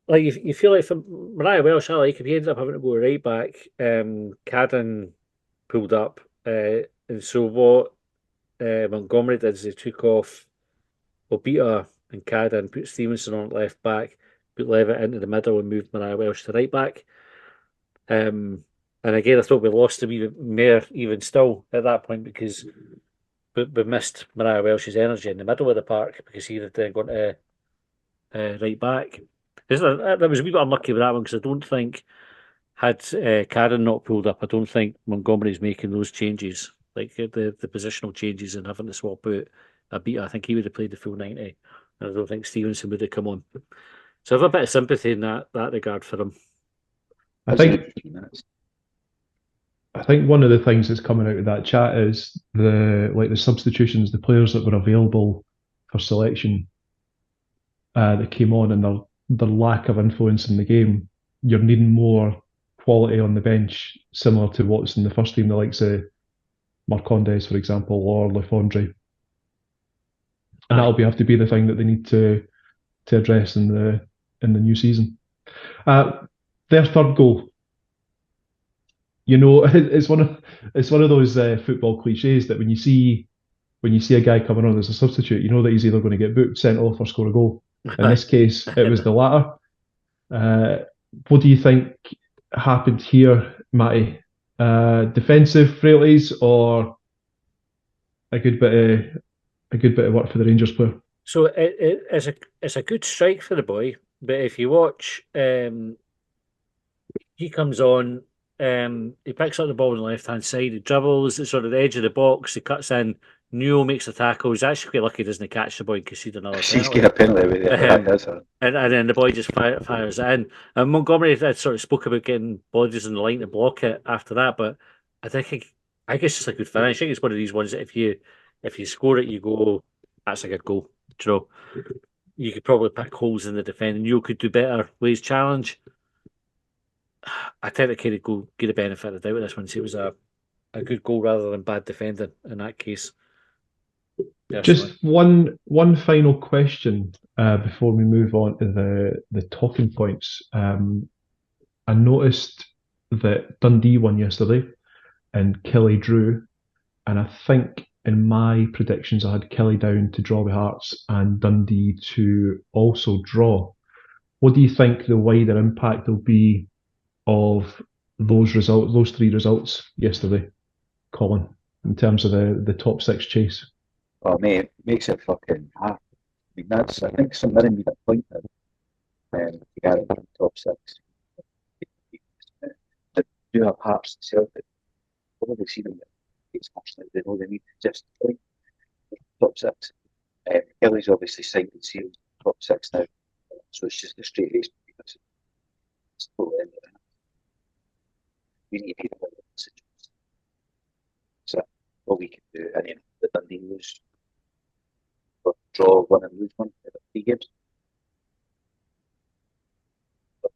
like you feel like for Mariah Welsh, I like if he ended up having to go right back, Cadden pulled up, and so what Montgomery did is he took off Obita and Cadden, put Stevenson on left back, put Levitt into the middle, and moved Mariah Welsh to right back. And again, I thought we lost him even more, even still at that point because we missed Mariah Welsh's energy in the middle of the park because he had then gone to right back. That was a wee bit unlucky with that one because I don't think had Karen not pulled up, I don't think Montgomery's making those changes, like the positional changes and having to swap out a beat. I think he would have played the full 90, and I don't think Stevenson would have come on. So I have a bit of sympathy in that regard for him. I think one of the things that's coming out of that chat is the substitutions, the players that were available for selection that came on, and their lack of influence in the game. You're needing more quality on the bench, similar to what's in the first team, the likes of Marcondes, for example, or Lefondre. And that'll have to be the thing that they need to address in the new season. Their third goal. You know, it's one of those football cliches that when you see a guy coming on as a substitute, you know that he's either going to get booked, sent off, or score a goal. In this case, it was the latter. What do you think happened here, Matty? Defensive frailties or a good bit of work for the Rangers player? So it's a good strike for the boy, but if you watch, he comes on. He picks up the ball on the left hand side. He dribbles at sort of the edge of the box. He cuts in. Newell makes the tackle. He's actually quite lucky he doesn't catch the ball and concede another penalty. He's got a penalty with it. And then the boy just fires it in. And Montgomery had sort of spoke about getting bodies in the line to block it after that, but I guess it's just a good finish. I think it's one of these ones that if you score it, you go, that's a good goal. You know, you could probably pick holes in the defending. You could do better with his challenge. I tend to kind of go get the benefit of the doubt with this one. See, it was a good goal rather than bad defending in that case. Just one final question before we move on to the talking points. I noticed that Dundee won yesterday and Kelly drew, and I think in my predictions I had Kelly down to draw with Hearts and Dundee to also draw. What do you think the wider impact will be of those three results yesterday, Colin, in terms of the top six chase? Oh, mate, it makes it fucking hard. I think St Mirren need a point there to get into the top six. They do have Hearts and Celtic. Probably see them it's much like they know they need just a point. Top six. Kelly's obviously signed and sealed top six now, so it's just a straight race because it's totally end of it. We need to beat them. So all we can do, and then the Dundee lose. Draw one and lose one at 3 games.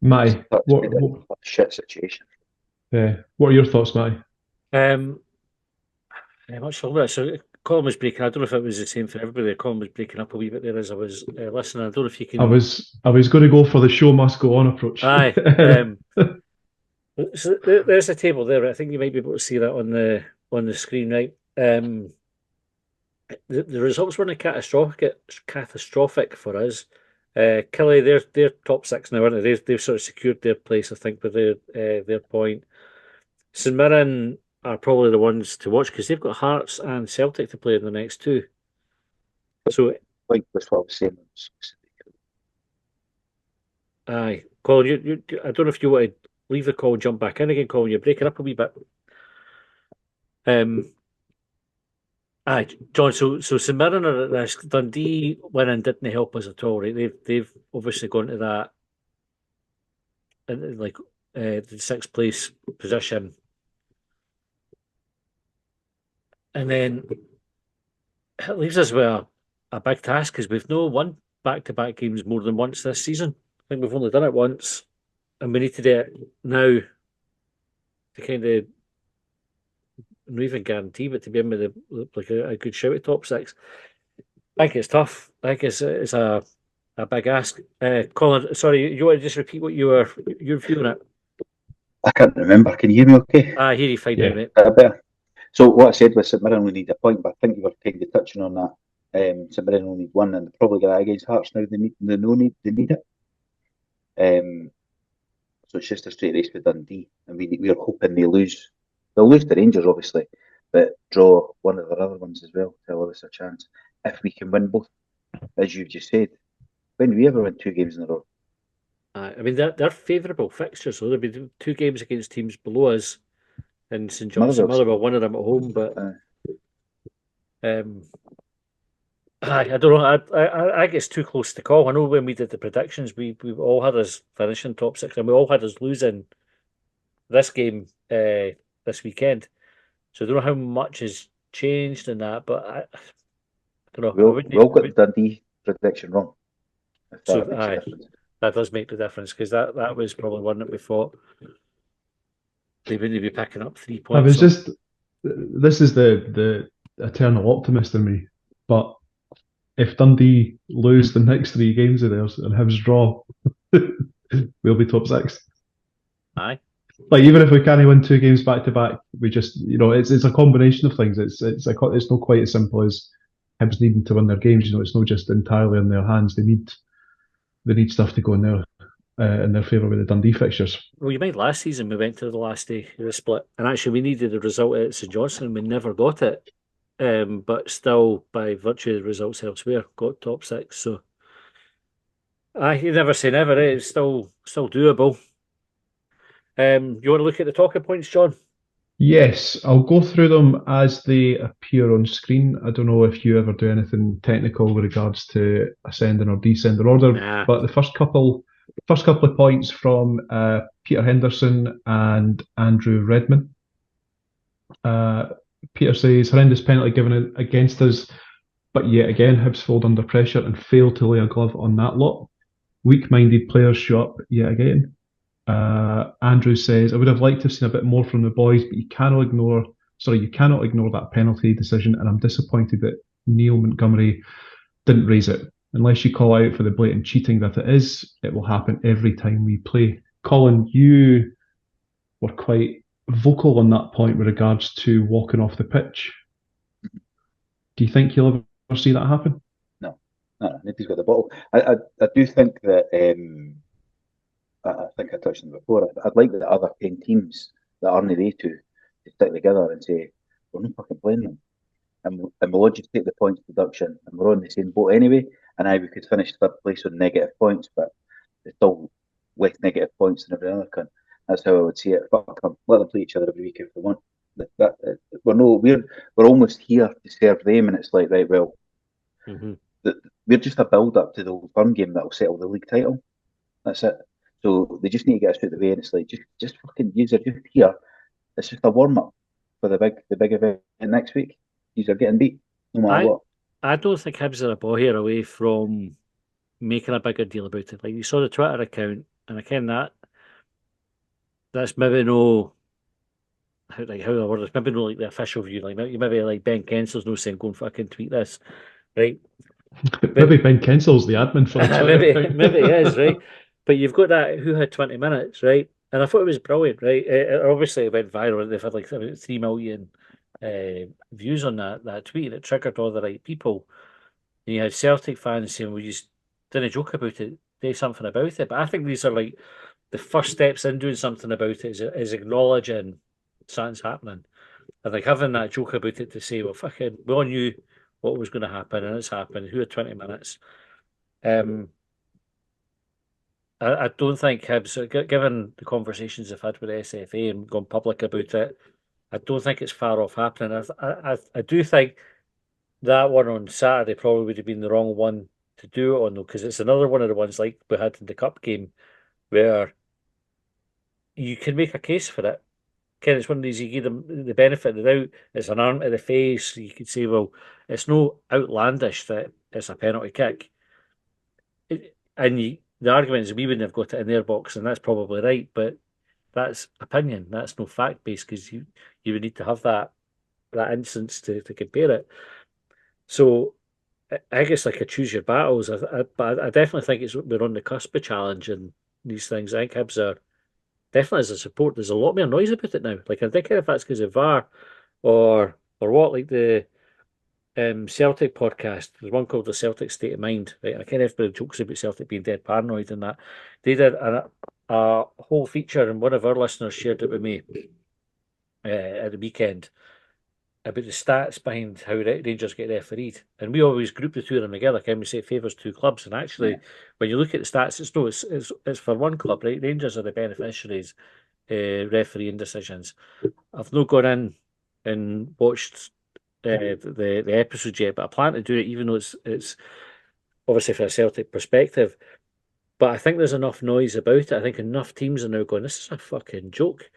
Matty, what a shit situation. What are your thoughts, Matty? Much longer. So Colin was breaking. I don't know if it was the same for everybody. Colin was breaking up a wee bit there as I was listening. I don't know if you can. I was going to go for the show must go on approach. Aye. So there's a table there. I think you might be able to see that on the screen, right? The results weren't catastrophic for us. Kelly, they're top six now, aren't they? They've sort of secured their place, I think, with their point. St Mirren are probably the ones to watch because they've got Hearts and Celtic to play in the next two. So Like that's what I was saying. Aye, Colin, I don't know if you want to leave the call and jump back in again, Colin. You're breaking up a wee bit. Aye, John. So St Mirren are at risk. Dundee winning didn't help us at all, right? They've obviously gone to that like the sixth place position, and then it leaves us with a big task because we've no won back-to-back games more than once this season. I think we've only done it once, and we need to do it now to kind of not even guarantee, but to be in with a good shout at top six. I think it's tough. I think it's a big ask. Colin, sorry, you want to just repeat what you're feeling it? I can't remember. Can you hear me okay? I hear you fine now, mate. Better. So what I said was St Mirren only need a point, but I think you were kind of touching on that. St Mirren only need one, and they're probably get that against Hearts now. They need it. So it's just a straight race with Dundee, and we are hoping they lose. They'll lose to Rangers, obviously, but draw one of their other ones as well to allow us a chance. If we can win both, as you've just said, when do we ever win 2 games in a row? I mean, they're favourable fixtures, so there'll be 2 games against teams below us, and St John's and Motherwell, one of them at home. But I don't know. I guess too close to call. I know when we did the predictions, we all had us finishing top 6, and we all had us losing this game this weekend. So I don't know how much has changed in that, but I don't know. We all got the Dundee prediction wrong. So that does make the difference, because that was probably one that we thought they wouldn't be picking up 3 points. I was just, this is the eternal optimist in me, but if Dundee lose the next 3 games of theirs and Hibs draw, we'll be top 6. Aye. Like, even if we can't win 2 games back to back, we just, it's a combination of things. It's not quite as simple as Hibs needing to win their games. It's not just entirely in their hands. They need stuff to go in their favour with the Dundee fixtures. Well, you mind last season we went to the last day of the split, and actually we needed the result at St Johnstone, and we never got it. But still, by virtue of the results elsewhere, got top 6. So, you never say never. It's still doable. You want to look at the talking points, John? Yes, I'll go through them as they appear on screen. I don't know if you ever do anything technical with regards to ascending or descending order, but the first couple of points from Peter Henderson and Andrew Redman. Peter says, horrendous penalty given against us, but yet again Hibs fold under pressure and fail to lay a glove on that lot. Weak-minded players show up yet again. Andrew says, I would have liked to have seen a bit more from the boys, but you cannot ignore that penalty decision, and I'm disappointed that Neil Montgomery didn't raise it. Unless you call out for the blatant cheating that it is, it will happen every time we play. Colin, you were quite vocal on that point with regards to walking off the pitch. Do you think you'll ever see that happen? No, nobody's got the bottle. I do think that I think I touched on it before. I'd like the other 10 teams that aren't they to stick together and say, we're not fucking playing them. And we'll just take the points deduction, and we're on the same boat anyway. And we could finish 3rd place with negative points, but it's still with negative points than every other country. That's how I would see it. Fuck them. Let them play each other every week if they want. We're almost here to serve them, and it's like, right, well, we're just a build up to the Old Firm game that will settle the league title. That's it. So they just need to get us out of the way, and it's like just fucking use it just here. It's just a warm up for the big event next week. These are getting beat no matter what. I don't think Hibs are a ball here away from making a bigger deal about it. Like, you saw the Twitter account, and again that's maybe no how the word is, maybe no like the official view. Like maybe like Ben Kensel's no saying go and fucking tweet this, right? Maybe Ben Kensel's the admin for the maybe he is, right? But you've got that who had 20 minutes, right? And I thought it was brilliant, right? Obviously, it went viral. They've had like 3 million views on that tweet. It triggered all the right people. And you had Celtic fans saying, well, you just didn't joke about it, do something about it. But I think these are like the first steps in doing something about it is acknowledging something's happening. And like having that joke about it to say, well, fucking, we all knew what was going to happen, and it's happened. Who had 20 minutes? I don't think Hibs, given the conversations I've had with the SFA and gone public about it, I don't think it's far off happening. I do think that one on Saturday probably would have been the wrong one to do it on, though, because it's another one of the ones like we had in the cup game where you can make a case for it. Ken, it's one of these you give them the benefit of the doubt. It's an arm to the face. You could say, well, it's no outlandish that it's a penalty kick. The argument is we wouldn't have got it in their box, and that's probably right, but that's opinion. That's no fact based because you would need to have that instance to compare it. So I think it's like a choose your battles. But I definitely think we're on the cusp of challenging these things. I think Hibs are definitely as a support. There's a lot more noise about it now. Like I think if that's because of VAR or what, like the Celtic podcast. There's one called the Celtic State of Mind. Right? I kind of everybody jokes about Celtic being dead paranoid and that. They did a whole feature, and one of our listeners shared it with me at the weekend about the stats behind how Rangers get refereed. And we always group the two of them together. Can we say it favours two clubs? And actually, when you look at the stats, it's for one club, right? Rangers are the beneficiaries, refereeing decisions. I've not gone in and watched the episode yet, but I plan to do it, even though it's obviously for a Celtic perspective. But I think there's enough noise about it. I think enough teams are now going, this is a fucking joke.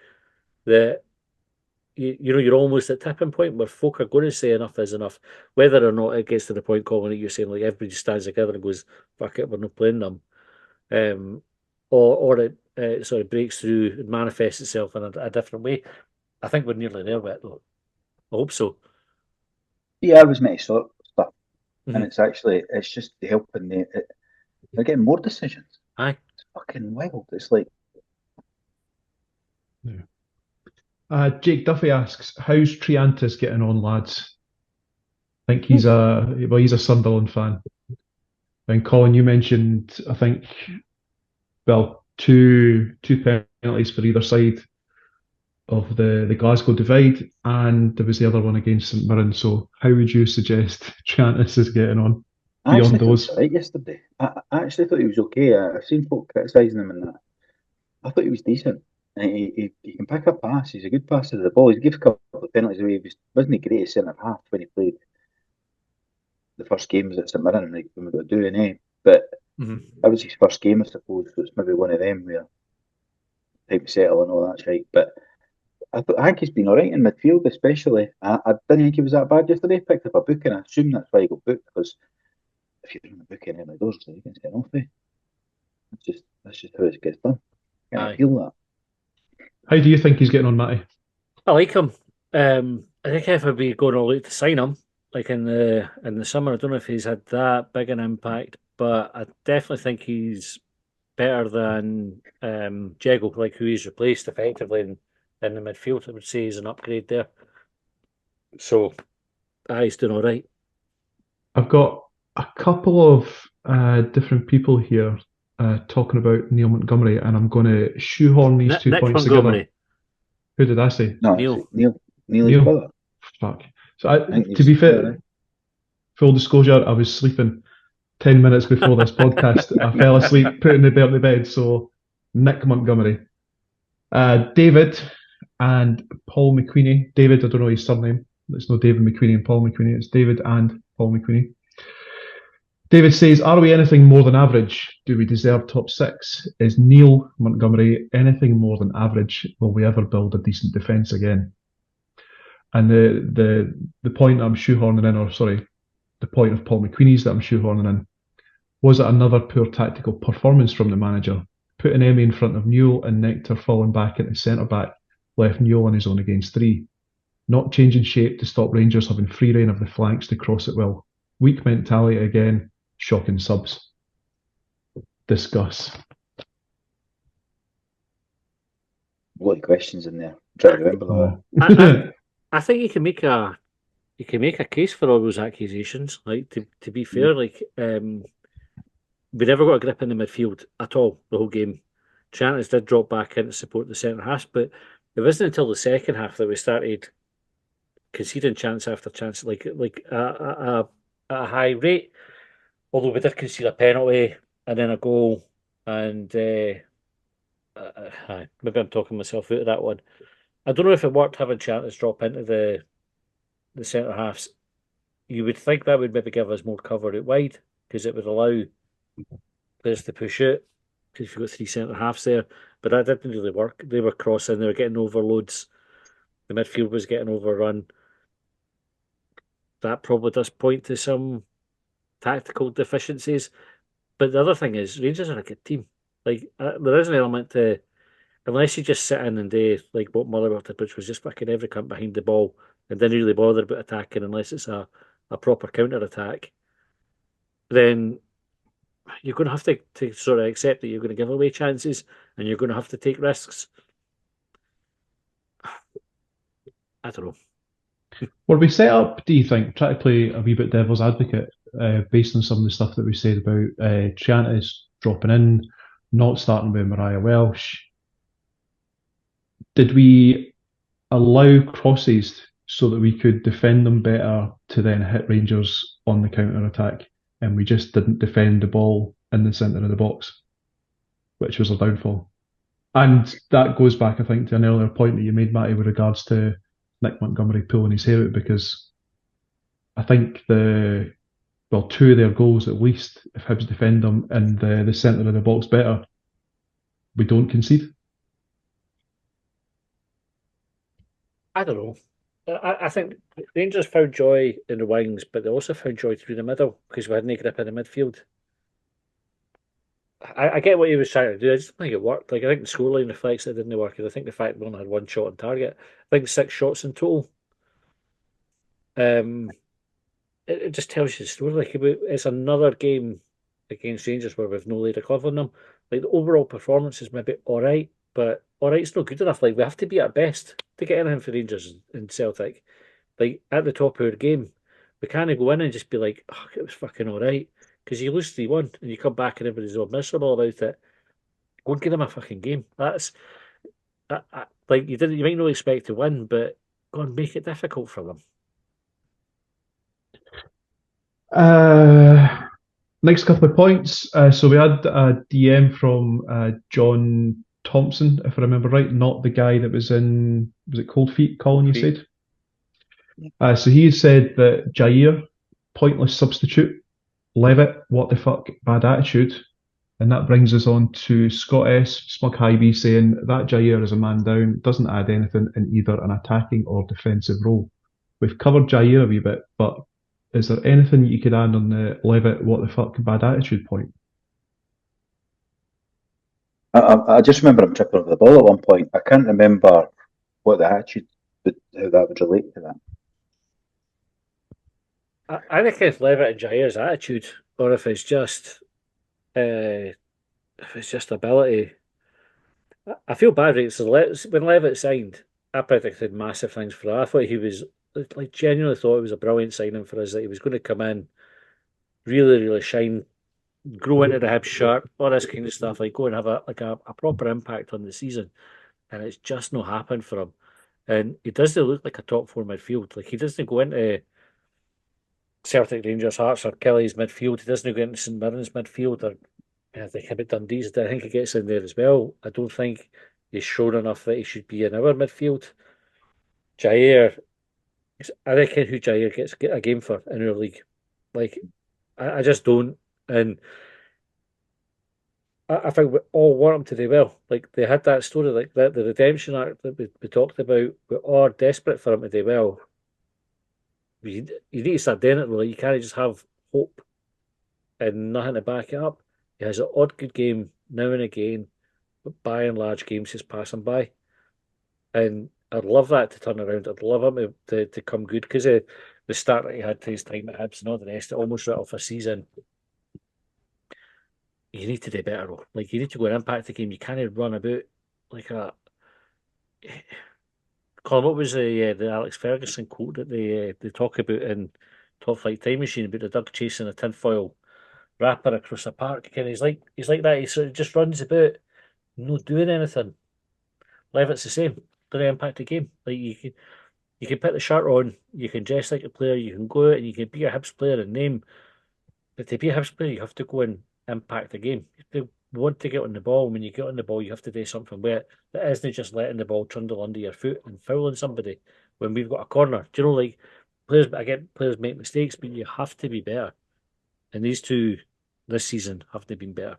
That you're almost at tipping point where folk are going to say enough is enough, whether or not it gets to the point, Colin, that you're saying like everybody stands together and goes, fuck it, we're not playing them, or it sort of breaks through and manifests itself in a different way. I think we're nearly there with it, though. I hope so. Yeah, I was meant to sort stuff, and it's just helping they're getting more decisions. Aye, it's fucking wild. It's like. Yeah. Jake Duffy asks, "How's Triantis getting on, lads?" I think he's a Sunderland fan. And Colin, you mentioned, I think, well, two penalties for either side of the Glasgow divide, and there was the other one against St Mirren. So, how would you suggest Triantis is getting on beyond those? Right yesterday, I actually thought he was okay. I've seen folk criticising him in that. I thought he was decent. He can pick up pass. He's a good passer of the ball. He gives a couple of penalties away. He wasn't great at centre half when he played the first games at St Mirren, like when we got doing But that was his first game, I suppose. So it's maybe one of them where time to settle and all that's right. But I think he's been all right in midfield, especially. I didn't think he was that bad yesterday. Picked up a booking. I assume that's why he got booked, because if you're in a booking early doors, you can get off. That's just how it gets done. I feel that. How do you think he's getting on, Matty? I like him. I think if I'd be going all out to sign him, like in the summer, I don't know if he's had that big an impact, but I definitely think he's better than Jago, like who he's replaced effectively in the midfield. I would say he's an upgrade there. So, he's doing all right. I've got a couple of different people here talking about Neil Montgomery, and I'm going to shoehorn these 2 points together. Who did I say? No, Neil's brother. Fuck. So to be fair, full disclosure, I was sleeping 10 minutes before this podcast. I fell asleep putting the belt to bed. So Nick Montgomery, David, and Paul McQueenie. David, I don't know his surname. It's not David McQueenie and Paul McQueenie. It's David and Paul McQueenie. David says, "Are we anything more than average? Do we deserve top six? Is Neil Montgomery anything more than average? Will we ever build a decent defence again?" And the point I'm shoehorning in, or sorry, the point of Paul McQueenie's that I'm shoehorning in, was it another poor tactical performance from the manager? Putting Emmy in front of Newell and Nectar falling back into centre-back left Newell on his own against three. Not changing shape to stop Rangers having free rein of the flanks to cross it well. Weak mentality again. Shocking subs. Discuss. A lot of questions in there. I'm trying to remember that. I think you can make a case for all those accusations. Like to be fair, like we never got a grip in the midfield at all the whole game. Triantis did drop back in to support the centre half, but it wasn't until the second half that we started conceding chance after chance. Like a at a high rate. Although we did concede a penalty and then a goal, and maybe I'm talking myself out of that one. I don't know if it worked having Chanters drop into the centre halves. You would think that would maybe give us more cover out wide because it would allow players to push out because you've got three centre halves there. But that didn't really work. They were crossing, they were getting overloads. The midfield was getting overrun. That probably does point to some tactical deficiencies. But the other thing is, Rangers are a good team. Like there is an element to unless you just sit in and do like what Motherwell did, which was just fucking every cunt behind the ball and didn't really bother about attacking unless it's a proper counter attack, then you're going to have to sort of accept that you're going to give away chances and you're going to have to take risks. I don't know. Were we set up, do you think, try to play a wee bit devil's advocate based on some of the stuff that we said about Triantis dropping in, not starting with Mariah Welsh? Did we allow crosses so that we could defend them better to then hit Rangers on the counter attack, and we just didn't defend the ball in the centre of the box, which was a downfall? And that goes back, I think, to an earlier point that you made, Matty, with regards to Nick Montgomery pulling his hair out, because I think two of their goals at least, if Hibs defend them in the centre of the box better, we don't concede. I don't know. I think Rangers found joy in the wings, but they also found joy through the middle because we had no grip in the midfield. I get what he was trying to do. I just don't think it worked. Like I think the scoreline reflects it didn't work. I think the fact we only had one shot on target. I think 6 shots in total. It just tells you the story. Like it's another game against Rangers where we've no laid a glove on them. Like the overall performance is maybe all right, but all right's not good enough. Like we have to be at best to get anything for Rangers and Celtic. Like at the top of our game, we can't go in and just be like, "Oh, it was fucking all right," because you lose 3-1 and you come back and everybody's all miserable about it. Go and give them a fucking game. That's like you might not expect to win, but go and make it difficult for them. Next couple of points. So we had a DM from John Thompson, if I remember right, not the guy that was it Cold Feet, Colin, you said? So he said that Jair, pointless substitute. Levitt, what the fuck, bad attitude. And that brings us on to Scott S. Smug Hybe saying that Jair is a man down, doesn't add anything in either an attacking or defensive role. We've covered Jair a wee bit, but is there anything you could add on the Levitt, what the fuck, bad attitude point? I just remember him tripping over the ball at one point. I can't remember what the attitude, how that would relate to that. I think it's Levitt and Jair's attitude, or if it's just ability. I feel bad, right? So when Levitt signed, I predicted massive things for that. I thought he was like genuinely thought it was a brilliant signing for us. That he was going to come in, really, really shine, grow into the Hibs shirt, all this kind of stuff. Like go and have a proper impact on the season, and it's just not happened for him. And he doesn't look like a top 4 midfield. Like he doesn't go into Celtic, Rangers, Hearts, or Kelly's midfield. He doesn't go into St Mirren's midfield, or I think about Dundee's. I think he gets in there as well. I don't think he's shown enough that he should be in our midfield. Jair, I reckon who Jair gets a game for in our league. Like, I just don't. And I think we all want him to do well. Like, they had that story, like the redemption arc that we talked about. We're all desperate for him to do well. You need to start doing it, really. You can't just have hope and nothing to back it up. He has an odd good game now and again, but by and large, games just pass him by. And I'd love that to turn around. I'd love him to come good because the start that he had to his time at Hibs and all the rest, it almost went off a season. You need to do better, though. Like, you need to go and impact the game. You can't run about like a. Colin, what was the Alex Ferguson quote that they talk about in Top Flight Time Machine about the dog chasing a tinfoil wrapper across a park? And he's like that. He sort of just runs about, not doing anything. Levitt's the same. Going to impact the game. Like you can, You can put the shirt on, you can dress like a player, you can go out and you can be a Hibs player and name. But to be a Hibs player, you have to go and impact the game. You have to want to get on the ball. When you get on the ball, you have to do something with it. That isn't just letting the ball trundle under your foot and fouling somebody when we've got a corner. Do you know, like players? Again, players make mistakes, but you have to be better. And these two this season have to been better.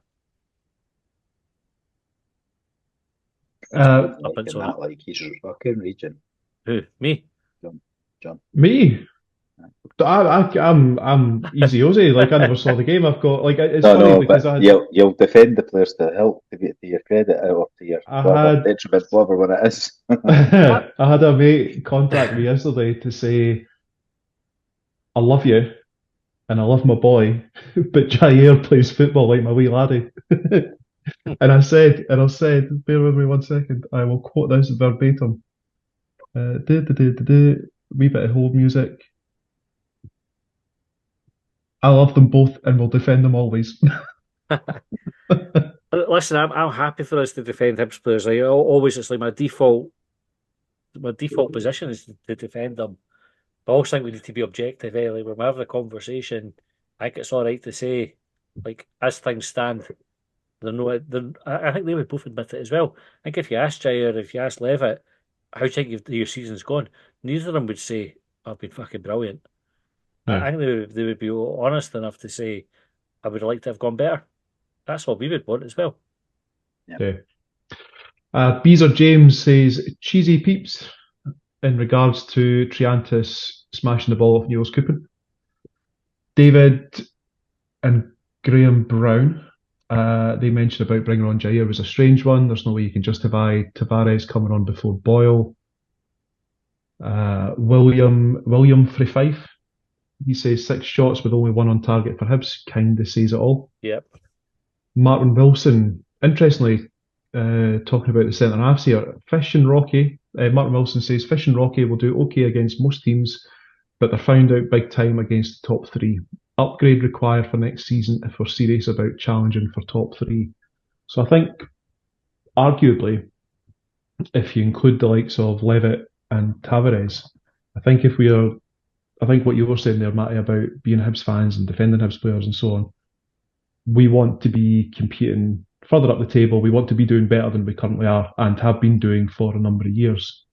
Like that, like he's fucking reaching. Who? Me? John. Me? I'm easy Ozzy. Like I never saw the game. I've got like it's funny because you'll defend the players to help to get to your credit or to your detriment, whatever one it is. I had a mate contact me yesterday to say, "I love you, and I love my boy, but Jair plays football like my wee laddie." And I said, bear with me 1 second. I will quote this verbatim. Wee bit of hold music. I love them both and will defend them always. Listen, I'm happy for us to defend Hibs players. Like always, it's like my default position is to defend them. But I also think we need to be objective. Like when we're having a conversation, I think it's all right to say, like as things stand, I think they would both admit it as well. I think if you ask Jair, if you ask Levitt, how do you think your season's gone? Neither of them would say, "I've been fucking brilliant." No. I think they would be honest enough to say, "I would like to have gone better." That's what we would want as well. Yeah. Beezer James says, "Cheesy peeps," in regards to Triantis smashing the ball off Neil's Coupon. David and Graham Brown, they mentioned about bringing on Jair was a strange one. There's no way you can justify Tavares coming on before Boyle. William Fife, he says 6 shots with only 1 on target for Hibs. Kind of says it all. Yep. Martin Wilson, interestingly, talking about the centre halves here, Fish and Rocky. Martin Wilson says Fish and Rocky will do okay against most teams, but they're found out big time against the top 3. Upgrade required for next season if we're serious about challenging for top 3. So I think, arguably, if you include the likes of Levitt and Tavares, I think what you were saying there, Matty, about being Hibs fans and defending Hibs players and so on, we want to be competing further up the table. We want to be doing better than we currently are and have been doing for a number of years.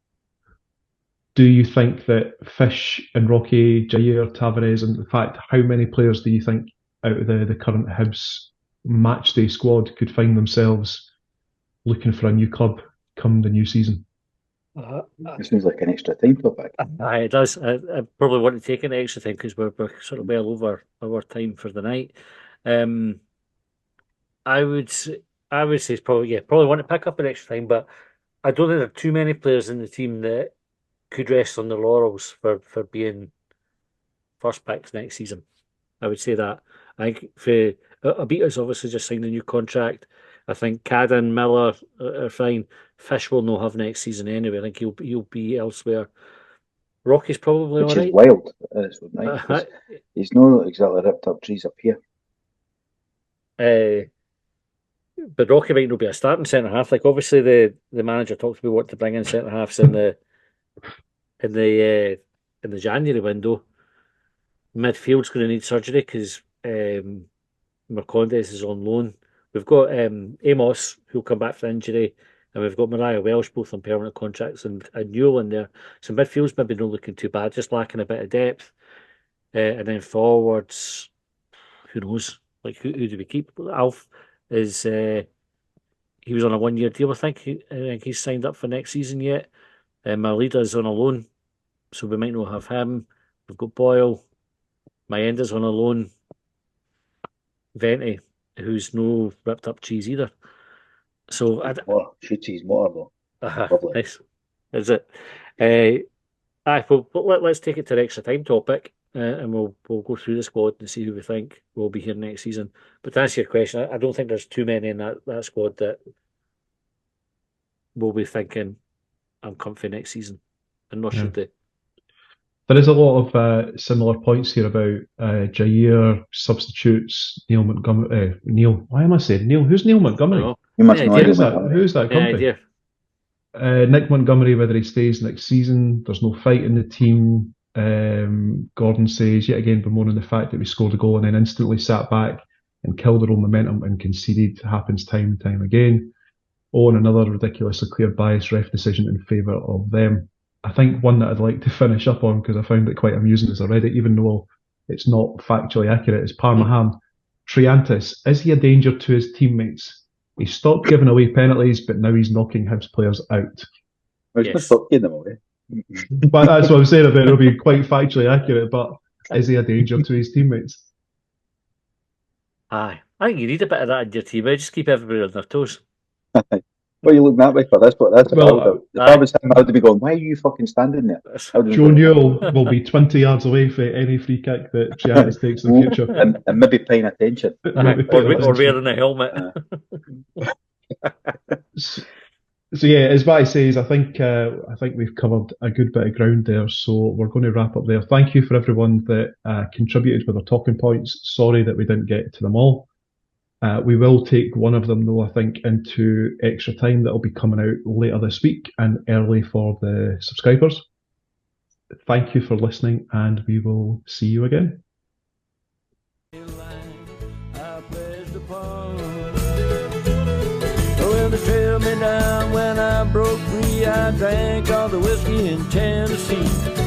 Do you think that Fish and Rocky, Jair, Tavares, and in fact, how many players do you think out of the current Hibs matchday squad could find themselves looking for a new club come the new season? It seems like an extra time topic. It does. I probably want to take an extra time because we're sort of well over our time for the night. I would say it's probably want to pick up an extra time, but I don't think there are too many players in the team that could rest on their laurels for being first picks next season. I would say that. I think for Abita's obviously just signed a new contract. I think Cadden, Miller are fine. Fish will not have next season anyway. I think he'll be elsewhere. Rocky's probably all right. Which is wild. It's nice. He's not exactly ripped up trees up here. But Rocky might not be a starting centre half. Like obviously the manager talked about what to bring in centre halves in the January window. Midfield's going to need surgery because Mercondes is on loan. We've got Amos who'll come back from injury, and we've got Mariah Welsh both on permanent contracts and Newell in there. So midfield's maybe not looking too bad, just lacking a bit of depth. And then forwards, who knows? Like who do we keep? Alf is he was on a 1-year deal, I think. I think he's signed up for next season yet. Malida's on a loan, so we might not have him. We've got Boyle. Mayenda's on a loan. Venti, who's no ripped up cheese either. So cheese more though. Nice. Is it? Let's take it to the extra time topic, and we'll go through the squad and see who we think will be here next season. But to answer your question, I don't think there's too many in that squad that will be thinking I'm comfy next season, and nor should they. There is a lot of similar points here about Jair, substitutes, Neil Montgomery. Neil, why am I saying Neil? Who's Neil Montgomery? You must know Who's that company? Nick Montgomery, whether he stays next season, there's no fight in the team. Gordon says, yet again, bemoaning the fact that we scored a goal and then instantly sat back and killed our own momentum and conceded. Happens time and time again. And another ridiculously clear bias ref decision in favour of them. I think one that I'd like to finish up on, because I found it quite amusing as I read it, even though it's not factually accurate, is Parmaham. Triantis, is he a danger to his teammates? He stopped giving away penalties, but now he's knocking Hibs players out. Well, he's not stopped giving them away. But that's what I'm saying about it. It'll be quite factually accurate, but is he a danger to his teammates? Aye. I think you need a bit of that in your team. Just keep everybody on their toes. What are you looking that way for? That's what if I was him, I would be going, why are you fucking standing there? Joe Newell will be 20 yards away for any free kick that Triantis takes in the future. And maybe paying attention. Or wearing a helmet. So yeah, as Batty says, I think we've covered a good bit of ground there, so we're going to wrap up there. Thank you for everyone that contributed with their talking points. Sorry that we didn't get to them all. We will take one of them, though, I think, into extra time. That'll be coming out later this week and early for the subscribers. Thank you for listening, and we will see you again. Well, they trailed me down when I broke free. I drank all the whiskey in Tennessee.